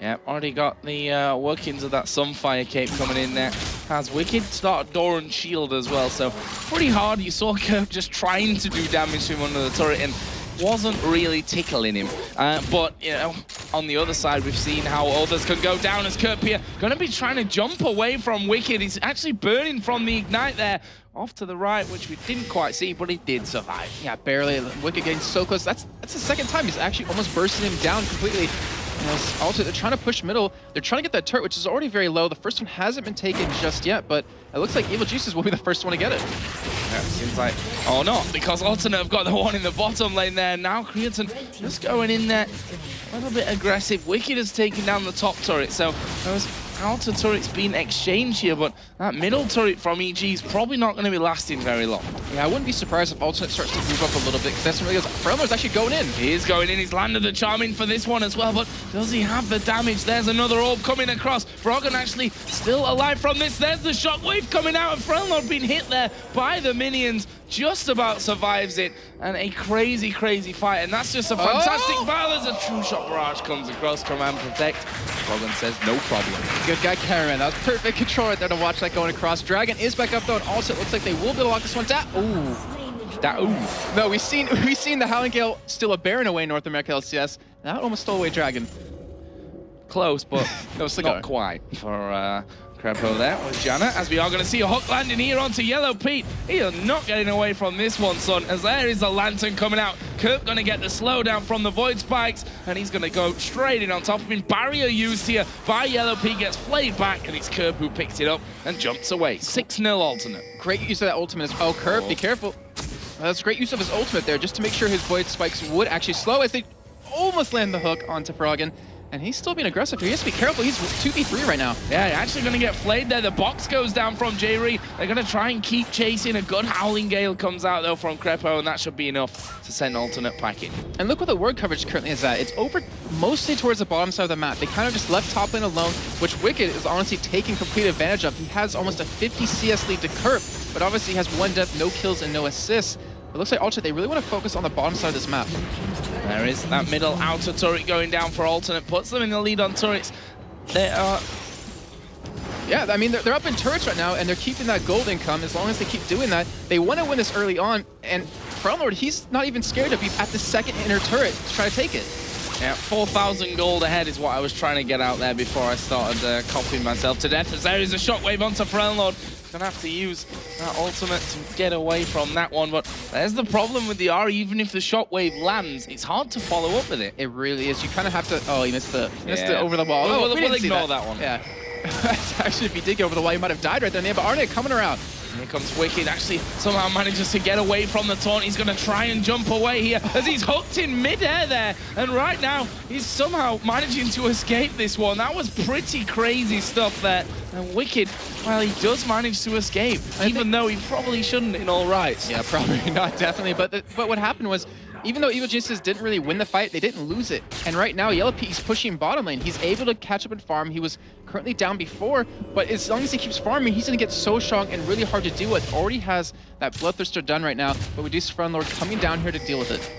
Yeah, already got the workings of that Sunfire cape coming in there. Has Wicked start Doran shield as well, so pretty hard. You saw Kerp just trying to do damage to him under the turret and wasn't really tickling him. But, you know, on the other side, we've seen how others can go down as Kerp here. Going to be trying to jump away from Wicked. He's actually burning from the Ignite there. Off to the right, which we didn't quite see, but he did survive. Yeah, barely. Wicked getting so close. That's the second time he's actually almost bursting him down completely. Also, they're trying to push middle. They're trying to get that turret, which is already very low. The first one hasn't been taken just yet, but it looks like Evil Juices will be the first one to get it. Yeah, it seems like, oh no, because Alternate have got the one in the bottom lane there. Now Creatine just going in there, a little bit aggressive. Wicked has taken down the top turret, so those outer turrets being exchanged here, but that middle turret from EG is probably not going to be lasting very long. Yeah, I wouldn't be surprised if Alternate starts to move up a little bit, because that's really good. Frelmer's actually going in. He is going in. He's landed the charm in for this one as well, but does he have the damage? There's another orb coming across. Froggen actually still alive from this. There's the shockwave coming out, and Frelmer being hit there by the minions. just about survives it, and a crazy, crazy fight. And that's just a fantastic battle as a true shot barrage comes across. Command protect. Logan says no problem. Good guy, Karen. That was perfect control right there to watch that going across. Dragon is back up though, and also it looks like they will be able to lock this one down. Ooh. No, we've seen the Howling Gale steal a Baron away in North America LCS. That almost stole away Dragon. Close, but no cigar. Not quite for Crepo there with Jana, as we are going to see a hook landing here onto Yellow Pete. He is not getting away from this one, son, as there is the Lantern coming out. Kirk going to get the slowdown from the Void Spikes, and he's going to go straight in on top of him. Barrier used here by Yellow Pete, gets flayed back, and it's Kirk who picks it up and jumps away. 6-0 alternate. Great use of that ultimate. Oh, Kirk, be careful. That's great use of his ultimate there, just to make sure his Void Spikes would actually slow as they almost land the hook onto Froggen. And he's still being aggressive here. He has to be careful. He's 2v3 right now. Yeah, actually going to get flayed there. The box goes down from J-Ree. They're going to try and keep chasing. A good Howling Gale comes out, though, from Crepo, and that should be enough to send alternate packing. And look what the word coverage currently is at. It's over mostly towards the bottom side of the map. They kind of just left top lane alone, which Wicked is honestly taking complete advantage of. He has almost a 50 CS lead to Kerp, but obviously he has 1 death, no kills, and no assists. It looks like Alternate, they really want to focus on the bottom side of this map. There is that middle outer turret going down for Alternate, puts them in the lead on turrets. They are... Yeah, I mean, they're up in turrets right now, and they're keeping that gold income. As long as they keep doing that, they want to win this early on, and Frownlord, he's not even scared to be at the second inner turret to try to take it. Yeah, 4,000 gold ahead is what I was trying to get out there before I started copying myself to death, as there is a shockwave onto Frownlord. Gonna have to use that ultimate to get away from that one, but there's the problem with the R. Even if the shockwave lands, it's hard to follow up with it. It really is. You kind of have to... Oh, he missed the over the wall. We'll ignore that one. Yeah. Actually, if he did go over the wall, he might have died right there. But Arne coming around. Here comes Wicked, actually somehow manages to get away from the taunt. He's going to try and jump away here as he's hooked in midair there. And right now, he's somehow managing to escape this one. That was pretty crazy stuff there. And Wicked, well, he does manage to escape, even though he probably shouldn't in all rights. Yeah, probably not, definitely. But what happened was, even though Evil Geniuses didn't really win the fight, they didn't lose it. And right now, Yellow Pete is pushing bottom lane. He's able to catch up and farm. He was currently down before, but as long as he keeps farming, he's going to get so strong and really hard to deal with. Already has that Bloodthirster done right now, but we do see Frownlord coming down here to deal with it.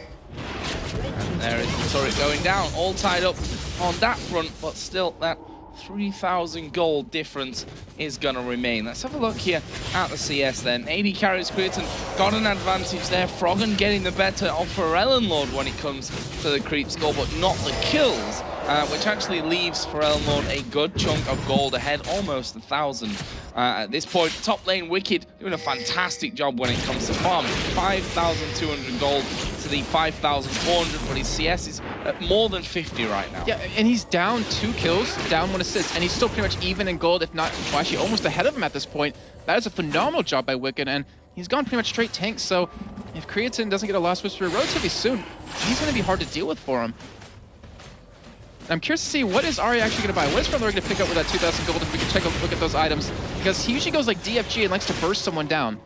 And there is the turret going down, all tied up on that front, but still that 3,000 gold difference is going to remain. Let's have a look here at the CS then. AD carries Quirton, got an advantage there. Froggen getting the better of Lord when it comes to the creep score, but not the kills, which actually leaves Lord a good chunk of gold ahead, almost 1,000. At this point, top lane Wicked doing a fantastic job when it comes to farming. 5,200 gold to the 5,400, but his CS is at more than 50 right now. Yeah, and he's down 2 kills, down 1 assist, and he's still pretty much even in gold, if not, well, actually almost ahead of him at this point. That is a phenomenal job by Wicked, and he's gone pretty much straight tank, so if Creatine doesn't get a Lost Whisper relatively soon, he's going to be hard to deal with for him. I'm curious to see what is Ari actually going to buy. What is Frownlord going to pick up with that 2,000 gold if we can take a look at those items? Because he usually goes like DFG and likes to burst someone down.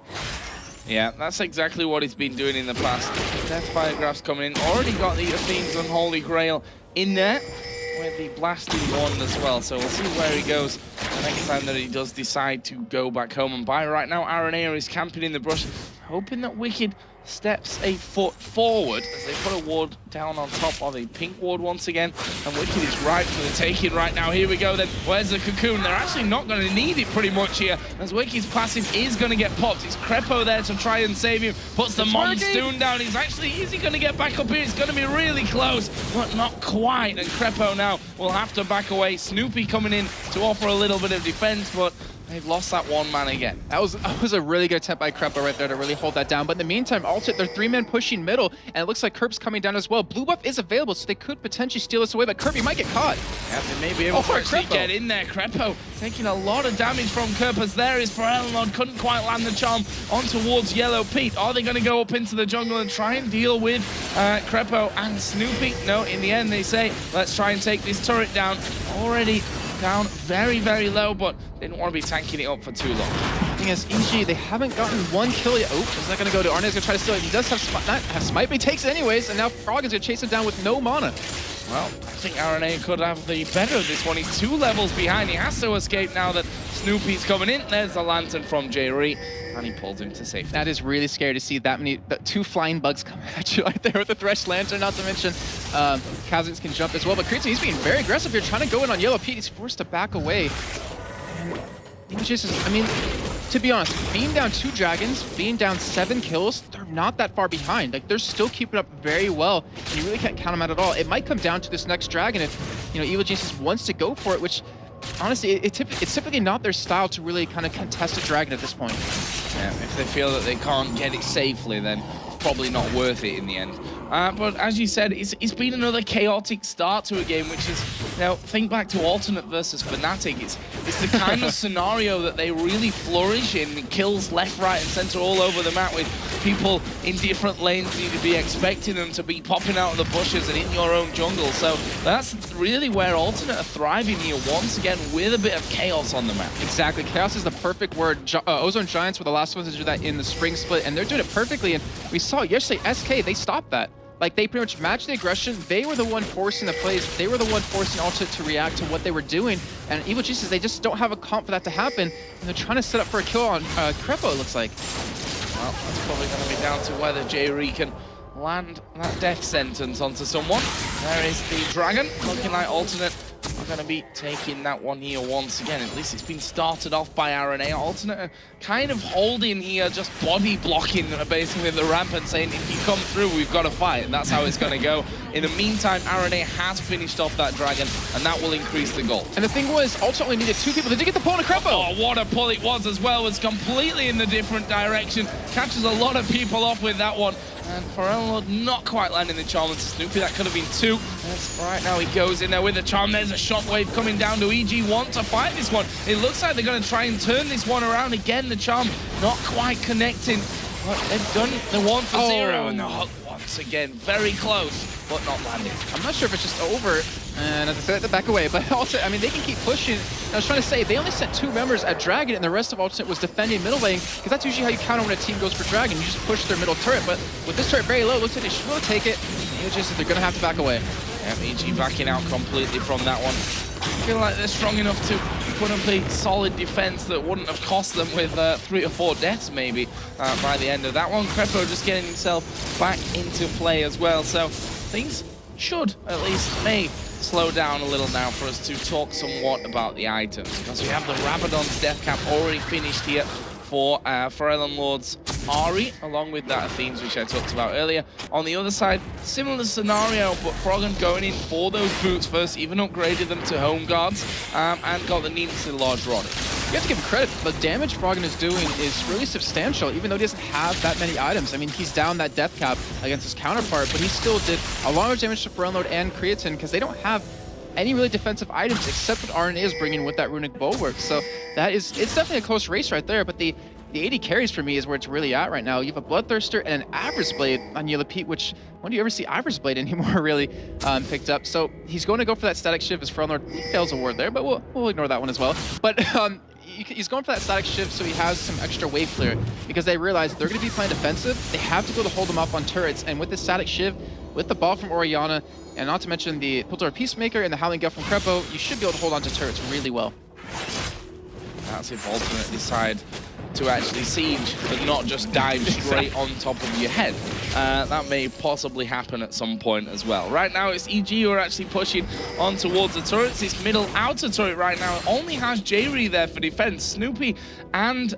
Yeah, that's exactly what he's been doing in the past. Death Firegraph's coming in. Already got the Athene's Unholy Grail in there with the Blasted Wand as well. So we'll see where he goes the next time that he does decide to go back home and buy. Right now, Aranea is camping in the brush, hoping that Wicked steps a foot forward as they put a ward down on top of a pink ward once again, and Wicked is right for the taking right now. Here we go then. Where's the cocoon? They're actually not going to need it pretty much here, as Wicked's passive is going to get popped. It's Crepo there to try and save him, puts the Monsoon down. Is he going to get back up here? It's going to be really close, but not quite, and Crepo now will have to back away. Snoopy coming in to offer a little bit of defense, but they've lost that one man again. That was a really good attempt by Crepo right there to really hold that down. But in the meantime, Alternate, they're 3-man pushing middle, and it looks like Kerp's coming down as well. Blue buff is available, so they could potentially steal this away, but Kerp, he might get caught. Yeah, they may be able to actually get in there. Crepo taking a lot of damage from Kerp, as there is Forelmon, couldn't quite land the charm on towards Yellow Pete. Are they going to go up into the jungle and try and deal with Crepo and Snoopy? No, in the end they say, let's try and take this turret down. Already down very, very low, but didn't want to be tanking it up for too long. thing is, EG, they haven't gotten one kill yet. Oh, is that going to go to Arne's going to try to steal it? He does have Smite, but he takes it anyways, and now Frog is going to chase him down with no mana. Well, I think RNA could have the better of this one. He's 2 levels behind. He has to escape now that Snoopy's coming in. There's the lantern from J-Ree, and he pulls him to safety. That is really scary to see that many, 2 flying bugs coming at you right there with the Thresh Lantern, not to mention Kha'Zix can jump as well. But Creatine, he's being very aggressive here, trying to go in on Yellow Pete. He's forced to back away. And I mean, to be honest, being down 2 dragons, being down 7 kills, they're not that far behind. Like, they're still keeping up very well, and you really can't count them out at all. It might come down to this next dragon if, you know, Evil Geniuses wants to go for it, which, honestly, it's typically not their style to really kind of contest a dragon at this point. Yeah, if they feel that they can't get it safely, then it's probably not worth it in the end. But as you said, it's been another chaotic start to a game, which is, you know, think back to Alternate versus Fnatic. It's the kind of scenario that they really flourish in. Kills left, right, and center all over the map with people in different lanes. You need to be expecting them to be popping out of the bushes and in your own jungle. So that's really where Alternate are thriving here once again with a bit of chaos on the map. Exactly, chaos is the perfect word. Ozone Giants were the last ones to do that in the spring split, and they're doing it perfectly. And we saw yesterday, SK, they stopped that. Like, they pretty much matched the aggression. They were the one forcing the plays. They were the one forcing Alternate to react to what they were doing. And Evil Geniuses, they just don't have a comp for that to happen. And they're trying to set up for a kill on Crepo, it looks like. Well, that's probably going to be down to whether J-Ree can land that death sentence onto someone. There is the dragon, looking like Alternate are going to be taking that one here once again. At least it's been started off by RNA. Alternate kind of holding here, just body blocking basically the ramp and saying, if you come through, we've got to fight. And that's how it's going to go. In the meantime, RNA has finished off that dragon, and that will increase the goal. And the thing was, Alternate only needed 2 people. They did get the pull on a Crepo. Oh, what a pull it was as well. It was completely in the different direction. Catches a lot of people off with that one. And Forello not quite landing the charm into Snoopy. That could have been 2. That's right, now he goes in there with the charm. There's a shockwave coming down to EG. Want to fight this one. It looks like they're going to try and turn this one around again. The charm not quite connecting. But they've done the 1 for 0. And the hook once again. Very close, but not landing. I'm not sure if it's just over. And as I said, they back away. But also, I mean, they can keep pushing. I was trying to say, they only sent 2 members at Dragon, and the rest of Alternate was defending middle lane, because that's usually how you counter when a team goes for Dragon. You just push their middle turret. But with this turret very low, it looks like they should take it. It's just that they're going to have to back away. Yeah, EG backing out completely from that one. I feel like they're strong enough to put up a solid defense that wouldn't have cost them with 3 or 4 deaths maybe by the end of that one. Crepo just getting himself back into play as well. So things should, at least may, slow down a little now for us to talk somewhat about the items, because we have the Rabadon's death cap already finished here for Ellen Lord's Ari, along with that themes which I talked about earlier. On the other side, similar scenario, but Froggen going in for those boots first, even upgraded them to home guards, and got the needed large rod. You have to give him credit. The damage Froggen is doing is really substantial, even though he doesn't have that many items. I mean, he's down that death cap against his counterpart, but he still did a lot of damage to Forello and Creatine, because they don't have any really defensive items except what RNA is bringing with that runic bulwark. So that is, it's definitely a close race right there, but the 80 carries for me is where it's really at right now. You have a Bloodthirster and an Iris Blade on Yellow Pete, which, when do you ever see Iris Blade anymore really picked up? So he's going to go for that static shift as Forello fails a ward there, but we'll ignore that one as well. But he's going for that static shift so he has some extra wave clear, because they realize they're going to be playing defensive. They have to be able to hold them up on turrets, and with the static shift, with the ball from Orianna, and not to mention the Piltover Peacemaker and the Howling Gale from Crepo, you should be able to hold on to turrets really well. That's if Alternate decide to actually siege and not just dive straight on top of your head. That may possibly happen at some point as well. Right now it's EG who are actually pushing on towards the turrets. This middle outer turret right now only has J-Ree there for defense. Snoopy and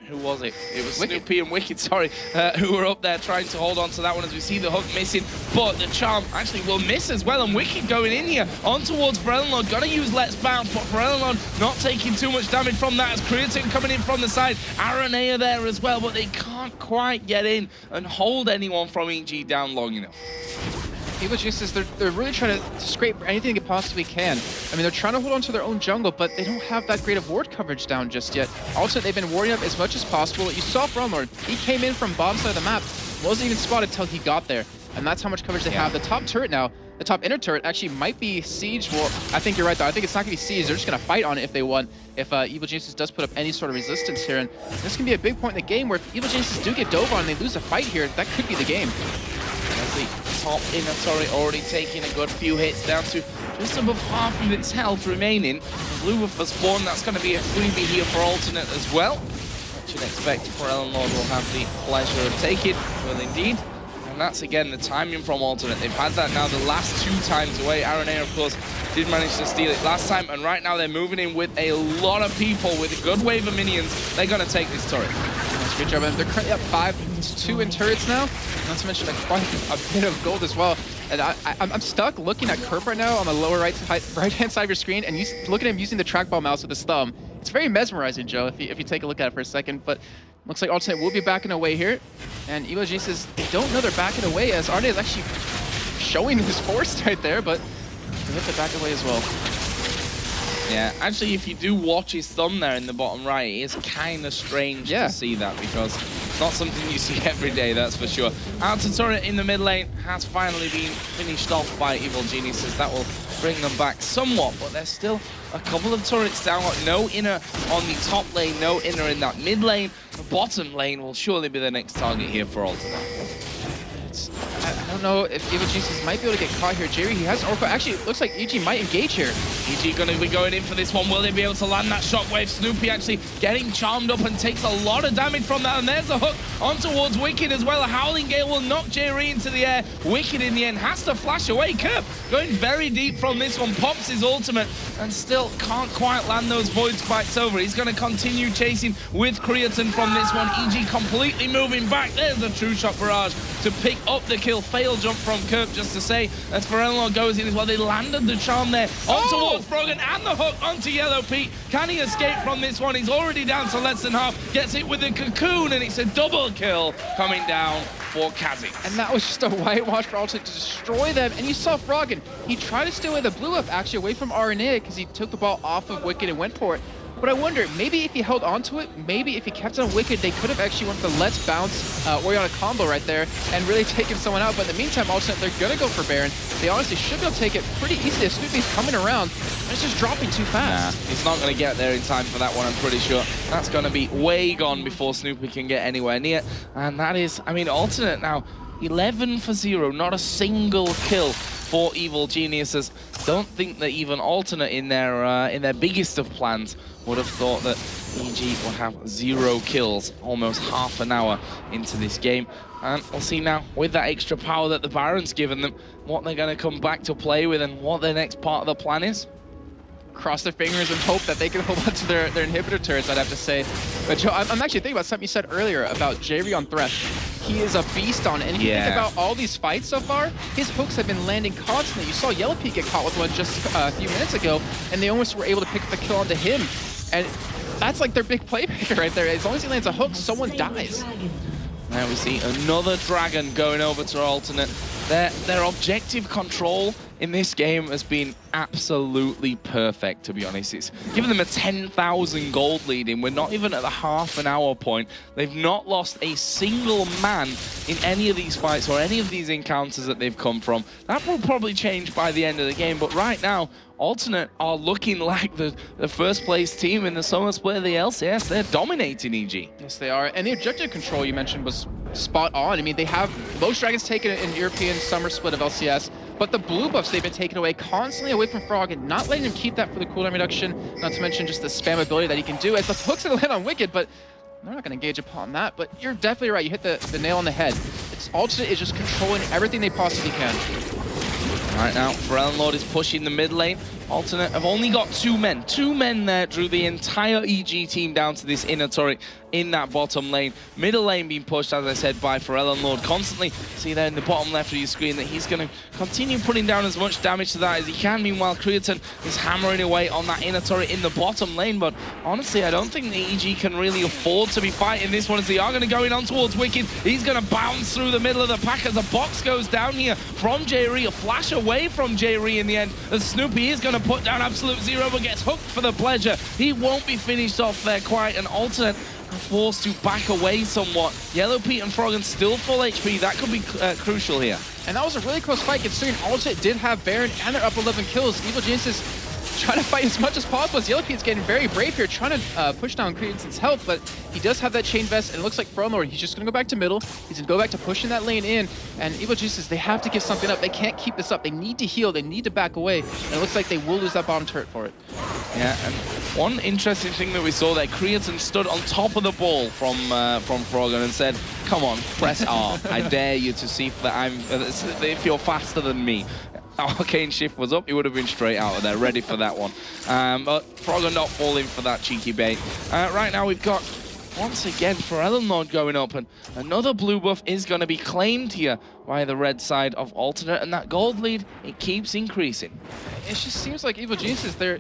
who was it? It was Wicked. Snoopy and Wicked, sorry, who were up there trying to hold on to that one as we see the hook missing. But the charm actually will miss as well, and Wicked going in here on towards Forello. Gotta use Let's Bounce, but Forello not taking too much damage from that as Creatine coming in from the side. RNA are there as well, but they can't quite get in and hold anyone from EG down long enough. Evil Geniuses, they're really trying to scrape anything they possibly can. I mean, they're trying to hold on to their own jungle, but they don't have that great of ward coverage down just yet. Also, they've been warding up as much as possible. You saw Fronlord, he came in from bottom side of the map, wasn't even spotted till he got there. And that's how much coverage they have. The top turret now, the top inner turret actually might be sieged. Well, I think you're right, though. I think it's not going to be sieged. They're just going to fight on it if they want. If Evil Geniuses does put up any sort of resistance here. And this can be a big point in the game where if Evil Geniuses do get dove on and they lose a fight here, that could be the game. As the top inner turret already taking a good few hits, down to just above half of its health remaining. Blue Buff has spawned. That's going to be a freebie here for Alternate as well. What you'd expect for Ellen Lord will have the pleasure of taking. Well, indeed. And that's, again, the timing from Alternate. They've had that now the last 2 times away. Aranea, of course, did manage to steal it last time. And right now they're moving in with a lot of people, with a good wave of minions. They're going to take this turret. That's a good job. They're currently up 5-2 in turrets now. Not to mention quite a bit of gold as well. And I'm stuck looking at Kerp right now on the lower right-hand side of your screen, and you look at him using the trackball mouse with his thumb. It's very mesmerizing, Joe, if you take a look at it for a second. But looks like Alternate will be backing away here. And Evil Geniuses, they don't know they're backing away, as Arne is actually showing his force right there, but they have to back away as well. Yeah, actually, if you do watch his thumb there in the bottom right, it is kind of strange to see that, because it's not something you see every day, that's for sure. Outer turret in the mid lane has finally been finished off by Evil Geniuses. That will bring them back somewhat, but there's still a couple of turrets down. No inner on the top lane, no inner in that mid lane. The bottom lane will surely be the next target here for Alternate. I don't know if Evil Geniuses might be able to get caught here. Jerry, he has an Oracle. Actually, it looks like EG might engage here. EG going to be going in for this one. Will they be able to land that shockwave? Snoopy actually getting charmed up and takes a lot of damage from that. And there's a hook on towards Wicked as well. A Howling Gale will knock Jerry into the air. Wicked in the end has to flash away. Kerp going very deep from this one. Pops his ultimate and still can't quite land those Void Spikes over. He's going to continue chasing with Creatine from this one. EG completely moving back. There's a True Shot barrage to pick up the kill. Fail jump from Kerp, just to say, as Ferelnor goes in as well. They landed the charm there on towards Brogan and the hook onto Yellow Pete. Can he escape from this one? He's already down to less than half. Gets it with the cocoon, and it's a double kill coming down for Kazi. And that was just a whitewash for Alternate to destroy them. And you saw Froggen. He tried to steal away the blue up, actually, away from RNA, because he took the ball off of Wicked and went for it. But I wonder, maybe if he held onto it, maybe if he kept it on Wicked, they could have actually went for the Let's Bounce Oriana combo right there and really taken someone out. But in the meantime, Alternate, they're going to go for Baron. They honestly should be able to take it pretty easily. Snoopy's coming around, but it's just dropping too fast. Nah, he's not going to get there in time for that one, I'm pretty sure. That's going to be way gone before Snoopy can get anywhere near. And that is, I mean, Alternate now, 11 for 0, not a single kill for Evil Geniuses. Don't think that even Alternate in their biggest of plans would have thought that EG would have 0 kills almost half an hour into this game. And we'll see now, with that extra power that the Baron's given them, what they're going to come back to play with and what their next part of the plan is. Cross their fingers and hope that they can hold on to their inhibitor turrets, I'd have to say. But Joe, I'm actually thinking about something you said earlier about Jerry on Thresh. He is a beast on it. And if you think about all these fights so far, his hooks have been landing constantly. You saw Yellow Pete get caught with one just a few minutes ago, and they almost were able to pick up the kill onto him. And that's like their big playmaker right there. As long as he lands a hook, someone dies. Now we see another dragon going over to Alternate. Their objective control in this game has been absolutely perfect, to be honest. It's given them a 10,000 gold lead in. We're not even at the half an hour point. They've not lost a single man in any of these fights or any of these encounters that they've come from. That will probably change by the end of the game, but right now, Alternate are looking like the first place team in the summer split of the LCS. They're dominating EG. Yes, they are. And the objective control you mentioned was spot on. I mean, they have most dragons taken in European summer split of LCS, but the blue buffs they've been taken away constantly away from Frog and not letting him keep that for the cooldown reduction, not to mention just the spam ability that he can do as the hooks are land on Wicked, but they're not going to engage upon that. But you're definitely right. You hit the nail on the head. It's Alternate is just controlling everything they possibly can. Right now, Ferelnor Lord is pushing the mid lane. Alternate have only got 2 men. 2 men there drew the entire EG team down to this inner turret in that bottom lane. Middle lane being pushed, as I said, by Ferelnor Lord constantly. See there in the bottom left of your screen that he's going to continue putting down as much damage to that as he can. Meanwhile, Creatine is hammering away on that inner turret in the bottom lane. But honestly, I don't think the EG can really afford to be fighting this one, as they are going to go in on towards Wicked. He's going to bounce through the middle of the pack as a box goes down here from J-Ree. A flash away from J-Ree in the end, as Snoopy is going to put down Absolute Zero, but gets hooked for the pleasure. He won't be finished off there quite, and Alternate forced to back away somewhat. Yellow Pete and Froggen still full HP. That could be crucial here. And that was a really close fight, considering Alternate did have Baron and they're up 11 kills. Evil Geniuses trying to fight as much as possible. As Yellow Pete's getting very brave here, trying to push down Credence's health, but he does have that chain vest, and it looks like Frontline, he's just going to go back to middle. He's going to go back to pushing that lane in, and Evil Geniuses, they have to give something up. They can't keep this up. They need to heal. They need to back away, and it looks like they will lose that bottom turret for it. Yeah, and one interesting thing that we saw there, Credenson stood on top of the ball from Froggen and said, "Come on, press R. I dare you to see that if you're faster than me." Arcane Shift was up, he would have been straight out of there, ready for that one. But Froggen not falling for that cheeky bait. Right now we've got, once again, Forellenlord going up, and another blue buff is going to be claimed here by the red side of Alternate, and that gold lead, it keeps increasing. It just seems like Evil Geniuses, they're,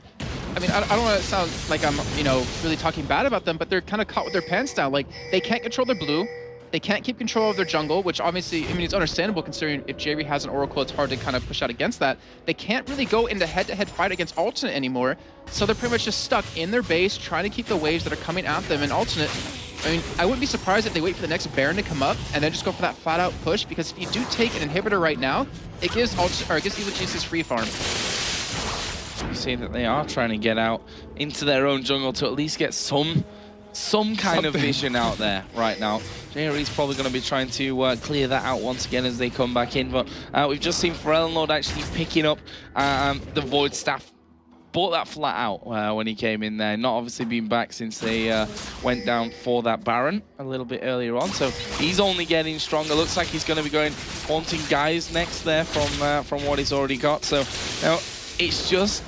I mean, I don't want to sound like I'm, you know, really talking bad about them, but they're kind of caught with their pants down. Like, they can't control their blue. They can't keep control of their jungle, which obviously, I mean, it's understandable considering if JV has an Oracle, it's hard to kind of push out against that. They can't really go into head-to-head fight against Alternate anymore, so they're pretty much just stuck in their base, trying to keep the waves that are coming at them. And Alternate, I mean, I wouldn't be surprised if they wait for the next Baron to come up and then just go for that flat-out push, because if you do take an inhibitor right now, it gives Evil Geniuses free farm. You see that they are trying to get out into their own jungle to at least get some kind of vision out there right now. JRE's probably going to be trying to clear that out once again as they come back in, but we've just seen Forellenlord actually picking up the Void Staff. Bought that flat out when he came in there. Not obviously been back since they went down for that Baron a little bit earlier on, so he's only getting stronger. Looks like he's going to be going Haunting Guys next there from what he's already got. So now it's just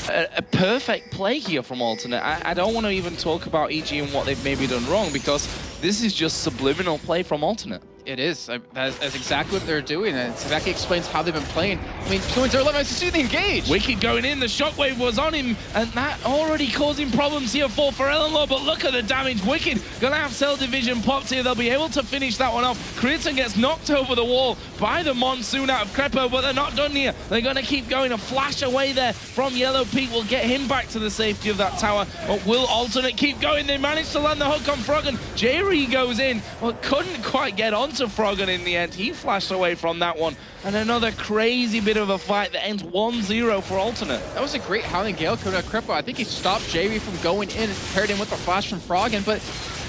a perfect play here from Alternate. I don't want to even talk about EG and what they've maybe done wrong, because this is just subliminal play from Alternate. It is. That's exactly what they're doing, and it exactly explains how they've been playing. I mean, 2-0 to see the engage. Wicked going in, the shockwave was on him, and that already causing problems here for Forellenlord, but look at the damage. Wicked gonna have Cell Division popped here. They'll be able to finish that one off. Credenson gets knocked over the wall by the Monsoon out of Crepo, but they're not done here. They're gonna keep going. A flash away there from Yellow Pete will get him back to the safety of that tower, but will Alternate keep going? They managed to land the hook on Froggen. Jerry goes in, but couldn't quite get onto Froggen in the end. He flashed away from that one. And another crazy bit of a fight that ends 1-0 for Alternate. That was a great Howling Gale coming out of Crepo. I think he stopped JV from going in and paired him with the flash from Froggen, but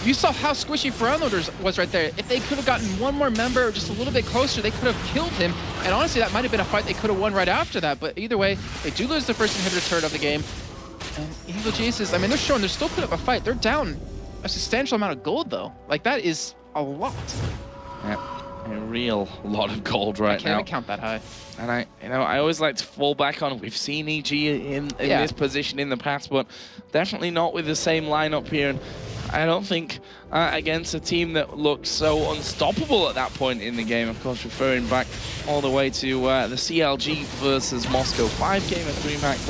you saw how squishy Forellenlord was right there. If they could have gotten one more member just a little bit closer, they could have killed him. And honestly, that might have been a fight they could have won right after that. But either way, they do lose the first inhibitor turret of the game. And Evil Geniuses, I mean, they're showing they're still putting up a fight. They're down a substantial amount of gold, though. Like, that is a lot. Yeah, a real lot of gold right now. I can't even count that high. And I always like to fall back on, we've seen EG in this position in the past, but definitely not with the same lineup here. And I don't think against a team that looked so unstoppable at that point in the game, of course, referring back all the way to the CLG versus Moscow 5 game at DreamHack,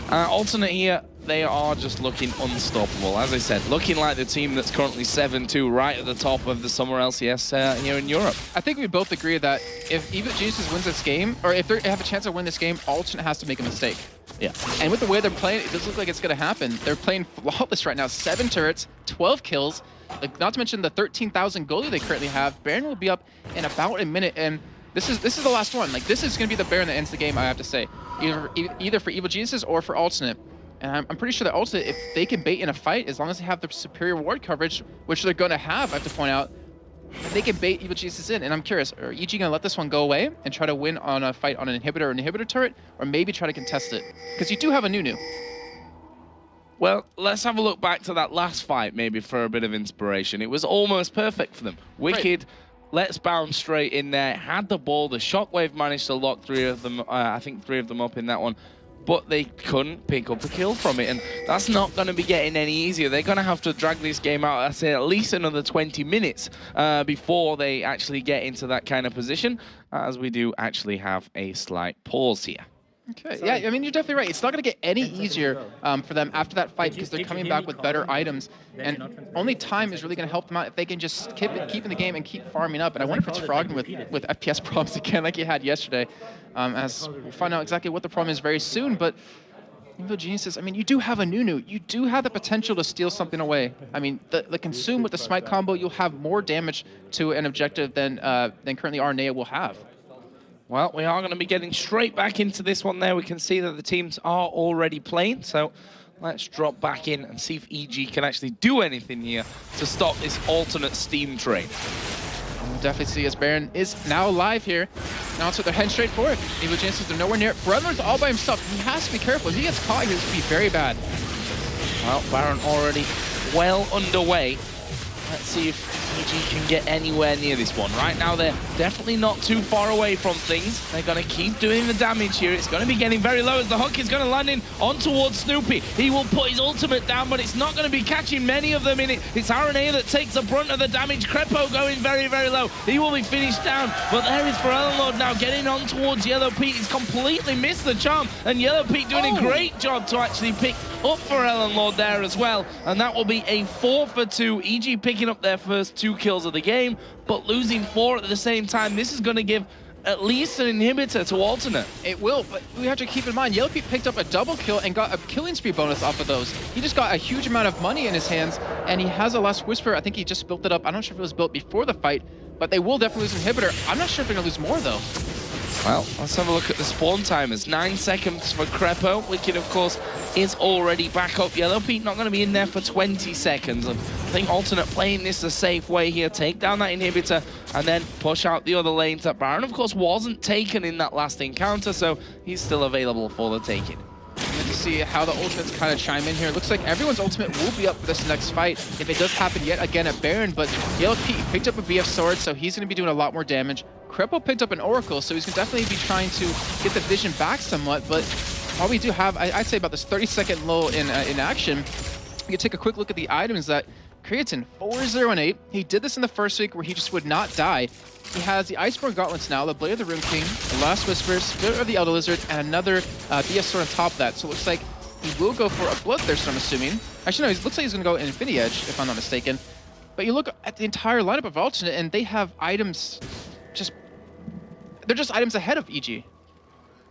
but Alternate here, they are just looking unstoppable. As I said, looking like the team that's currently 7-2 right at the top of the Summer LCS here in Europe. I think we both agree that if Evil Geniuses wins this game, or if they have a chance to win this game, Alternate has to make a mistake. Yeah. And with the way they're playing, it does look like it's going to happen. They're playing flawless right now. 7 turrets, 12 kills, like, not to mention the 13,000 gold they currently have. Baron will be up in about a minute, and this is the last one. Like, this is going to be the Baron that ends the game, I have to say. Either for Evil Geniuses or for Alternate. And I'm pretty sure that Alternate, if they can bait in a fight, as long as they have the superior ward coverage, which they're going to have, I have to point out, they can bait Evil Geniuses in. And I'm curious, are EG going to let this one go away and try to win on a fight on an inhibitor or an inhibitor turret, or maybe try to contest it? Because you do have a Nunu. Well, let's have a look back to that last fight, maybe for a bit of inspiration. It was almost perfect for them. Wicked, let's bounce straight in there, had the ball, the Shockwave managed to lock 3 of them, I think 3 of them up in that one, but they couldn't pick up a kill from it, and that's not going to be getting any easier. They're going to have to drag this game out, I say, at least another 20 minutes before they actually get into that kind of position, as we do actually have a slight pause here. Okay, yeah, I mean, you're definitely right. It's not going to get any easier for them after that fight, because they're coming back with better items, and only time is really going to help them out if they can just keep in the game and keep farming up. And I wonder if it's Froggen with FPS problems again like he had yesterday, as we'll find out exactly what the problem is very soon. But Evil Geniuses, I mean, you do have a Nunu. You do have the potential to steal something away. I mean, the Consume with the Smite combo, you'll have more damage to an objective than currently Arnea will have. Well, we are going to be getting straight back into this one there. We can see that the teams are already playing, so let's drop back in and see if EG can actually do anything here to stop this alternate Steam train. We'll definitely see as Baron is now alive here. Now it's they're heading straight for it. Evil Geniuses, they're nowhere near it. Brother's all by himself. He has to be careful. If he gets caught here, this could be very bad. Well, Baron already well underway. Let's see if EG can get anywhere near this one. Right now, they're definitely not too far away from things. They're going to keep doing the damage here. It's going to be getting very low as the hook is going to land in on towards Snoopy. He will put his ultimate down, but it's not going to be catching many of them in it. It's RNA that takes the brunt of the damage. Crepo going very, very low. He will be finished down, but there is Forellenlord now getting on towards Yellow Pete. He's completely missed the charm, and Yellow Pete doing a great job to actually pick up Forellenlord there as well, and that will be a 4 for 2. EG picking up their first 2 kills of the game, but losing 4 at the same time. This is going to give at least an inhibitor to alternate. It will, but we have to keep in mind, Yellow Pete picked up a double kill and got a killing spree bonus off of those. He just got a huge amount of money in his hands, and he has a Last Whisper. I think he just built it up. I'm not sure if it was built before the fight, but they will definitely lose an inhibitor. I'm not sure if they're going to lose more, though. Well, let's have a look at the spawn timers. 9 seconds for Crepo. Wicked, of course, is already back up. Yellow Pete not going to be in there for 20 seconds. And I think alternate playing this a safe way here. Take down that inhibitor and then push out the other lanes. That Baron, of course, wasn't taken in that last encounter, so he's still available for the taking. To see how the ultimates kind of chime in here. Looks like everyone's ultimate will be up for this next fight if it does happen yet again at Baron, but Yellow Pete picked up a BF sword, so he's going to be doing a lot more damage. Crepo picked up an Oracle, so he's going to definitely be trying to get the vision back somewhat, but while we do have, I'd say about this 30-second lull in action, you can take a quick look at the items that Creatine, 4-0-8. He did this in the first week where he just would not die. He has the Iceborne Gauntlets now, the Blade of the Rune King, the Last Whisper, Spirit of the Elder Lizard, and another BS sword on top of that. So it looks like he will go for a Bloodthirster, I'm assuming. Actually, no, it looks like he's going to go Infinity Edge, if I'm not mistaken. But you look at the entire lineup of Alternate, and they have items they're just items ahead of EG.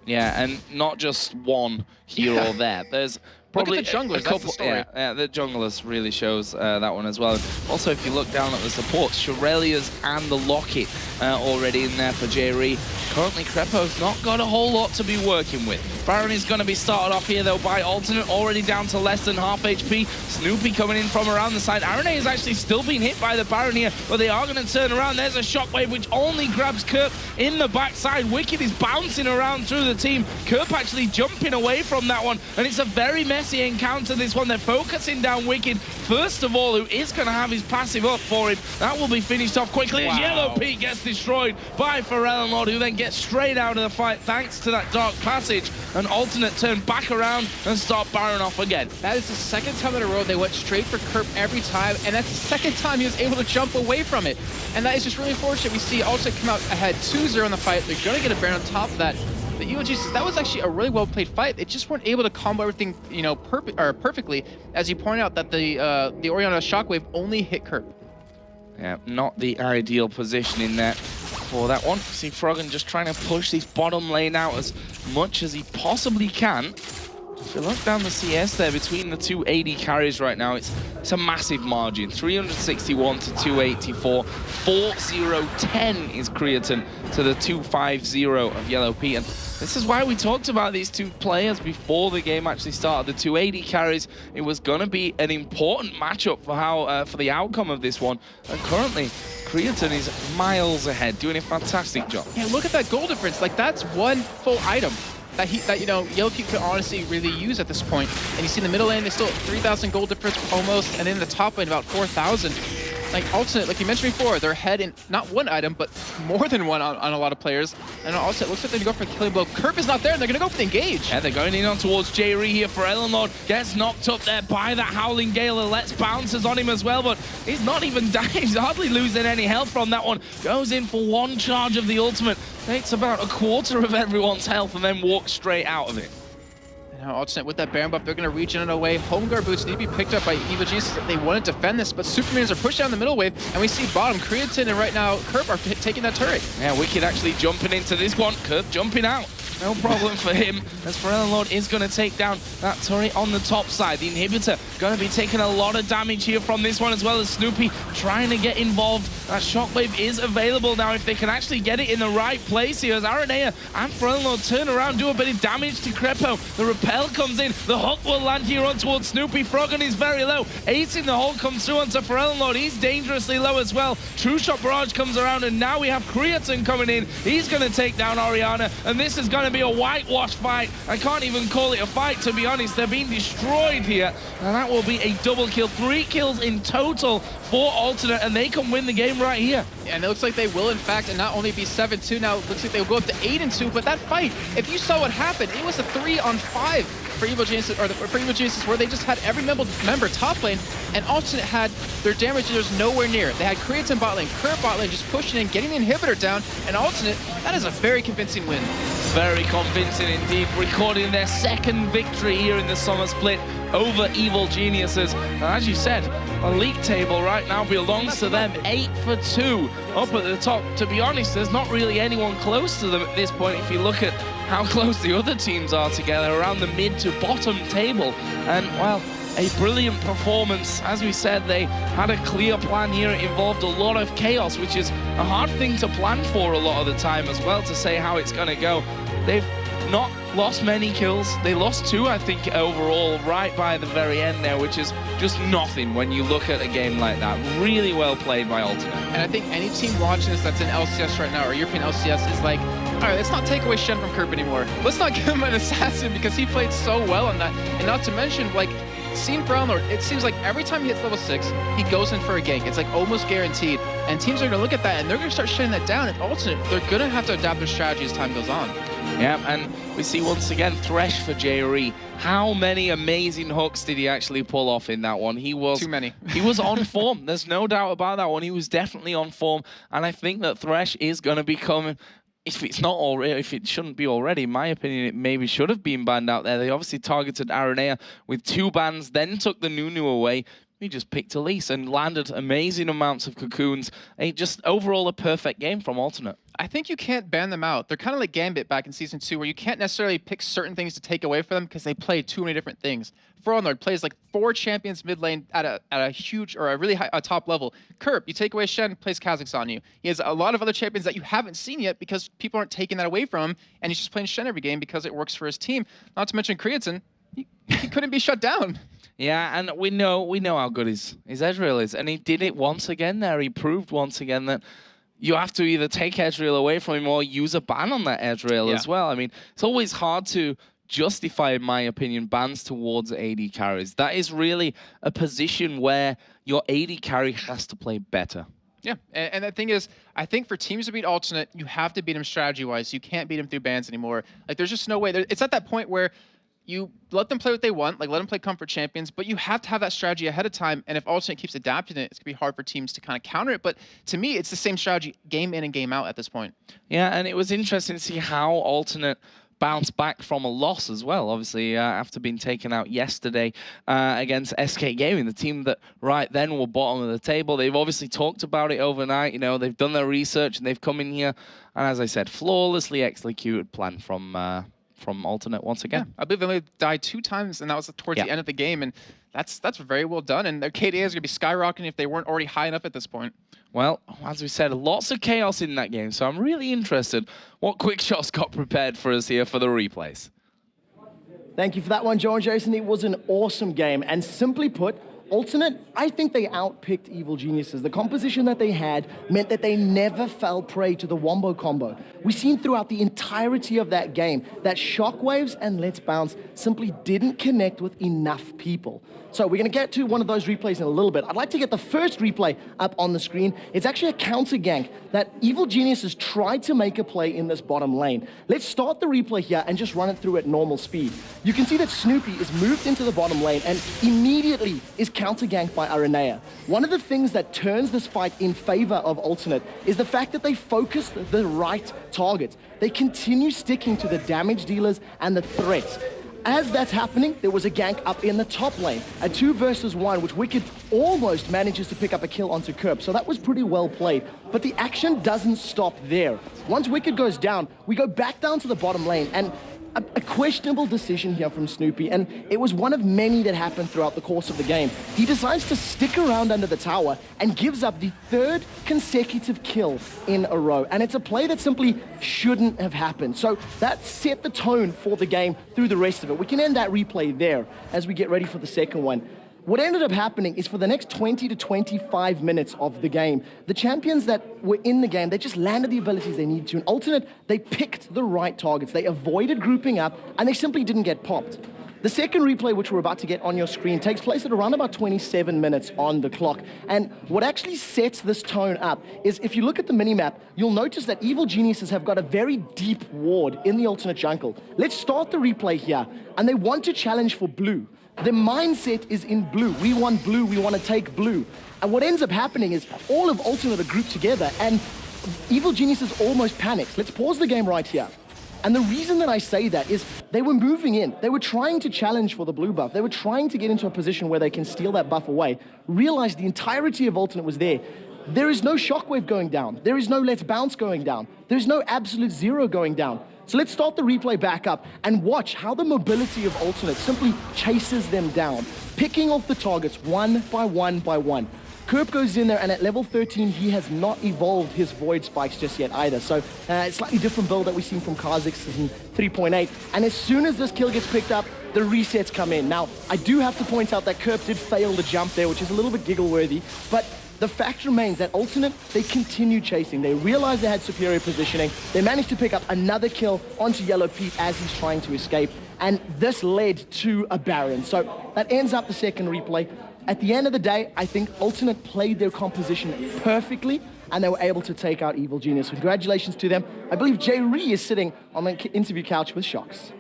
Yeah, and not just one hero there. There's probably look at the junglers, a couple. that's the story. Yeah, the junglers really shows that one as well. Also, if you look down at the supports, Shurelia's and the Locket already in there for J-Ree. Currently, Crepo's not got a whole lot to be working with. Baron is going to be started off here, though, by Alternate, already down to less than half HP. Snoopy coming in from around the side. Arane is actually still being hit by the Baron here, but they are going to turn around. There's a Shockwave, which only grabs Kerp in the backside. Wicked is bouncing around through the team. Kerp actually jumping away from that one, and it's a very messy encounter, this one. They're focusing down Wicked, first of all, who is going to have his passive up for him. That will be finished off quickly as Yellow Pete gets destroyed by Forellenlord, who then gets straight out of the fight thanks to that Dark Passage. And Alternate turn back around and start Baron off again. That is the second time in a row they went straight for Kerp every time, and that's the second time he was able to jump away from it. And that is just really unfortunate. We see Alternate come out ahead 2-0 in the fight. They're going to get a Baron on top of that. The Evil Geniuses, that was actually a really well-played fight. They just weren't able to combo everything, you know, perfectly. As you pointed out, that the Oriana Shockwave only hit Kerp. Yeah, not the ideal position in there for that one. See Froggen just trying to push this bottom lane out as much as he possibly can. If you look down the CS there between the two AD carries right now, it's a massive margin. 361 to 284. 4-0-10 is Creatine to the 2-5-0 of Yellow Pete. And this is why we talked about these two players before the game actually started. The two AD carries, it was going to be an important matchup for for the outcome of this one. And currently, Creatine is miles ahead, doing a fantastic job. Yeah, look at that goal difference. Like, that's one full item that you know, Yellow Pete could honestly really use at this point. And you see in the middle lane, there's still 3,000 gold difference almost, and in the top lane about 4,000. Like Alternate, like you mentioned before, they're ahead in not one item, but more than one on a lot of players. And also, it looks like they're going to go for a killing blow. Kerp is not there, and they're going to go for the engage. Yeah, they're going in on towards J-Ree here. Forellenlord gets knocked up there by that Howling Gale and lets bounces on him as well, but he's not even dying. He's hardly losing any health from that one. Goes in for one charge of the ultimate. Takes about a quarter of everyone's health and then walks straight out of it. Now Alternate with that Baron buff, they're going to regen it away. Home guard boots need to be picked up by Evil Geniuses if they want to defend this, but Supermans are pushed down the middle wave, and we see bottom, Creatine and right now Kerp are taking that turret. Yeah, Wicked actually jumping into this one. Kerp jumping out. No problem for him, as Lord is going to take down that turret on the top side. The inhibitor going to be taking a lot of damage here from this one, as well as Snoopy trying to get involved. That shockwave is available now if they can actually get it in the right place here, as Aranea and Lord turn around, do a bit of damage to Crepo. The repel comes in, the hook will land here on towards Snoopy. Froggen is very low. Ace in the hole comes through onto Lord. He's dangerously low as well. True Shot Barrage comes around, and now we have Creatine coming in. He's going to take down Orianna, and this is going to be a whitewash fight. I can't even call it a fight, to be honest. They're being destroyed here, and that will be a double kill. 3 kills in total for Alternate, and they can win the game right here. And it looks like they will, in fact, and not only be 7-2 now, it looks like they'll go up to 8-2, but that fight, if you saw what happened, it was a 3-on-5 for Evil Geniuses, or for Evil Geniuses, where they just had every member top lane, and Alternate had their damage dealers nowhere near. They had Creatine bot lane, Current bot lane just pushing in, getting the inhibitor down, and Alternate, that is a very convincing win. Very convincing indeed, recording their 2nd victory here in the summer split over Evil Geniuses. And as you said, a league table right now belongs to them, 8-2 up at the top. To be honest, there's not really anyone close to them at this point if you look at how close the other teams are together, around the mid to bottom table. And, well, a brilliant performance. As we said, they had a clear plan here. It involved a lot of chaos, which is a hard thing to plan for a lot of the time as well, to say how it's going to go. They've not lost many kills. They lost 2, I think, overall, right by the very end there, which is just nothing when you look at a game like that. Really well played by Alternate. And I think any team watching this that's in LCS right now, or European LCS, is like, all right, let's not take away Shen from Kerp anymore. Let's not give him an assassin, because he played so well on that. And not to mention, like, seeing Lord, it seems like every time he hits level 6, he goes in for a gank. It's like almost guaranteed. And teams are going to look at that, and they're going to start shutting that down. And Alternate, they're going to have to adapt their strategy as time goes on. Yeah, and we see once again Thresh for JRE. How many amazing hooks did he actually pull off in that one? He was too many. He was on form. There's no doubt about that one. He was definitely on form, and I think that Thresh is going to become, if it's not already, if it shouldn't be already, in my opinion, it maybe should have been banned out there. They obviously targeted Aranea with 2 bans, then took the Nunu away. He just picked Elise and landed amazing amounts of cocoons. Just overall a perfect game from Alternate. I think you can't ban them out. They're kind of like Gambit back in Season 2, where you can't necessarily pick certain things to take away from them because they play too many different things. Lord plays like 4 champions mid lane at a huge, or a really high top level. Kerp, you take away Shen, plays Kha'Zix on you. He has a lot of other champions that you haven't seen yet because people aren't taking that away from him, and he's just playing Shen every game because it works for his team. Not to mention Creatine, he couldn't be shut down. Yeah, and we know how good his Ezreal is, and he did it once again there. He proved once again that you have to either take Ezreal away from him or use a ban on that Ezreal as well. I mean, it's always hard to justify, in my opinion, bans towards AD carries. That is really a position where your AD carry has to play better. Yeah, and the thing is, I think for teams to beat Alternate, you have to beat them strategy-wise. You can't beat them through bans anymore. Like, there's just no way. It's at that point where you let them play what they want, like let them play comfort champions, but you have to have that strategy ahead of time, and if Alternate keeps adapting it, it's going to be hard for teams to kind of counter it, but to me, it's the same strategy game in and game out at this point. Yeah, and it was interesting to see how Alternate bounced back from a loss as well, obviously, after being taken out yesterday against SK Gaming, the team that right then were bottom of the table. They've obviously talked about it overnight, you know, they've done their research, and they've come in here, and as I said, flawlessly executed plan from Alternate once again. Yeah, I believe they only died 2 times, and that was towards the end of the game, and that's very well done, and their KDA is going to be skyrocketing if they weren't already high enough at this point. Well, as we said, lots of chaos in that game, so I'm really interested what Quick Shots got prepared for us here for the replays. Thank you for that one, Joe and Jason. It was an awesome game, and simply put, Alternate, I think they outpicked Evil Geniuses. The composition that they had meant that they never fell prey to the Wombo combo. We've seen throughout the entirety of that game that Shockwaves and Let's Bounce simply didn't connect with enough people. So we're going to get to one of those replays in a little bit. I'd like to get the first replay up on the screen. It's actually a counter gank that Evil Geniuses tried to make a play in this bottom lane. Let's start the replay here and just run it through at normal speed. You can see that Snoopy is moved into the bottom lane and immediately is counter ganked by Aranea. One of the things that turns this fight in favor of Alternate is the fact that they focus the right targets. They continue sticking to the damage dealers and the threats. as that's happening, there was a gank up in the top lane, a 2 versus 1, which Wicked almost manages to pick up a kill onto Kerp, so that was pretty well played. But the action doesn't stop there. Once Wicked goes down, we go back down to the bottom lane, and a questionable decision here from Snoopy, and it was one of many that happened throughout the course of the game. He decides to stick around under the tower and gives up the 3rd consecutive kill in a row, and it's a play that simply shouldn't have happened. So that set the tone for the game through the rest of it. We can end that replay there as we get ready for the second one. What ended up happening is for the next 20 to 25 minutes of the game, the champions that were in the game, they just landed the abilities they needed to. In Alternate, they picked the right targets. They avoided grouping up, and they simply didn't get popped. The second replay, which we're about to get on your screen, takes place at around about 27 minutes on the clock. And what actually sets this tone up is, if you look at the minimap, you'll notice that Evil Geniuses have got a very deep ward in the Alternate jungle. Let's start the replay here, and they want to challenge for blue. The mindset is in blue. We want blue, we want to take blue. And what ends up happening is all of Alternate are grouped together, and Evil Geniuses almost panics. Let's pause the game right here. And the reason that I say that is they were moving in. They were trying to challenge for the blue buff. They were trying to get into a position where they can steal that buff away. Realize the entirety of Alternate was there. There is no shockwave going down. There is no let's bounce going down. There's no absolute zero going down. So let's start the replay back up and watch how the mobility of Alternate simply chases them down, picking off the targets one by one by one. Kerp goes in there, and at level 13, he has not evolved his Void Spikes just yet either. So it's slightly different build that we've seen from Kha'Zix in 3.8. And as soon as this kill gets picked up, the resets come in. Now, I do have to point out that Kerp did fail the jump there, which is a little bit giggle-worthy, but the fact remains that Alternate, they continue chasing. They realized they had superior positioning. They managed to pick up another kill onto Yellow Pete as he's trying to escape. And this led to a Baron. So that ends up the second replay. At the end of the day, I think Alternate played their composition perfectly, and they were able to take out Evil Genius. Congratulations to them. I believe Jay Ree is sitting on the interview couch with Shocks.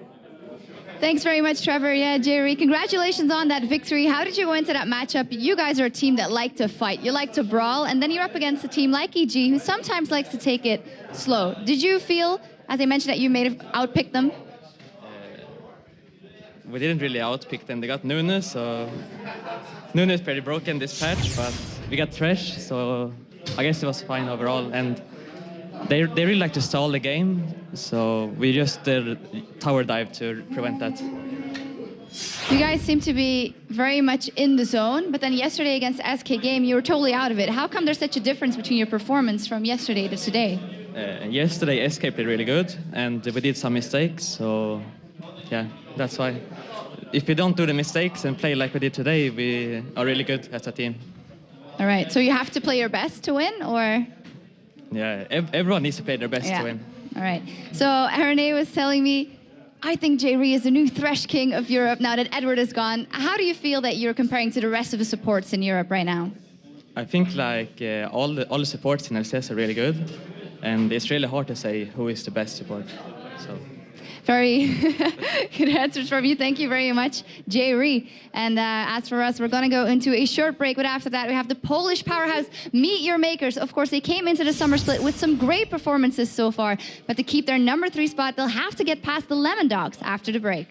Thanks very much, Trevor. Yeah, Jerry, congratulations on that victory. How did you go into that matchup? You guys are a team that like to fight. You like to brawl, and then you're up against a team like EG who sometimes likes to take it slow. Did you feel, as I mentioned, that you may have outpicked them? We didn't really outpick them. They got Nunu, so Nunu is pretty broken this patch, but we got Thresh, so I guess it was fine overall. And they really like to stall the game, so we just did tower dive to prevent that. You guys seem to be very much in the zone, but then yesterday against SK Game, you were totally out of it. How come there's such a difference between your performance from yesterday to today? Yesterday, SK played really good, and we did some mistakes, so yeah, that's why. If we don't do the mistakes and play like we did today, we are really good as a team. All right, so you have to play your best to win, or? Yeah, everyone needs to play their best to win. All right. So Rene was telling me, I think Jay Ree is the new Thresh King of Europe now that Edward is gone. How do you feel that you're comparing to the rest of the supports in Europe right now? I think like all the supports in LCS are really good, and it's really hard to say who is the best support. So. Very good answers from you. Thank you very much, Jay Ree. And as for us, we're going to go into a short break, but after that, we have the Polish powerhouse Meet Your Makers. Of course, they came into the summer split with some great performances so far, but to keep their #3 spot, they'll have to get past the Lemon Dogs after the break.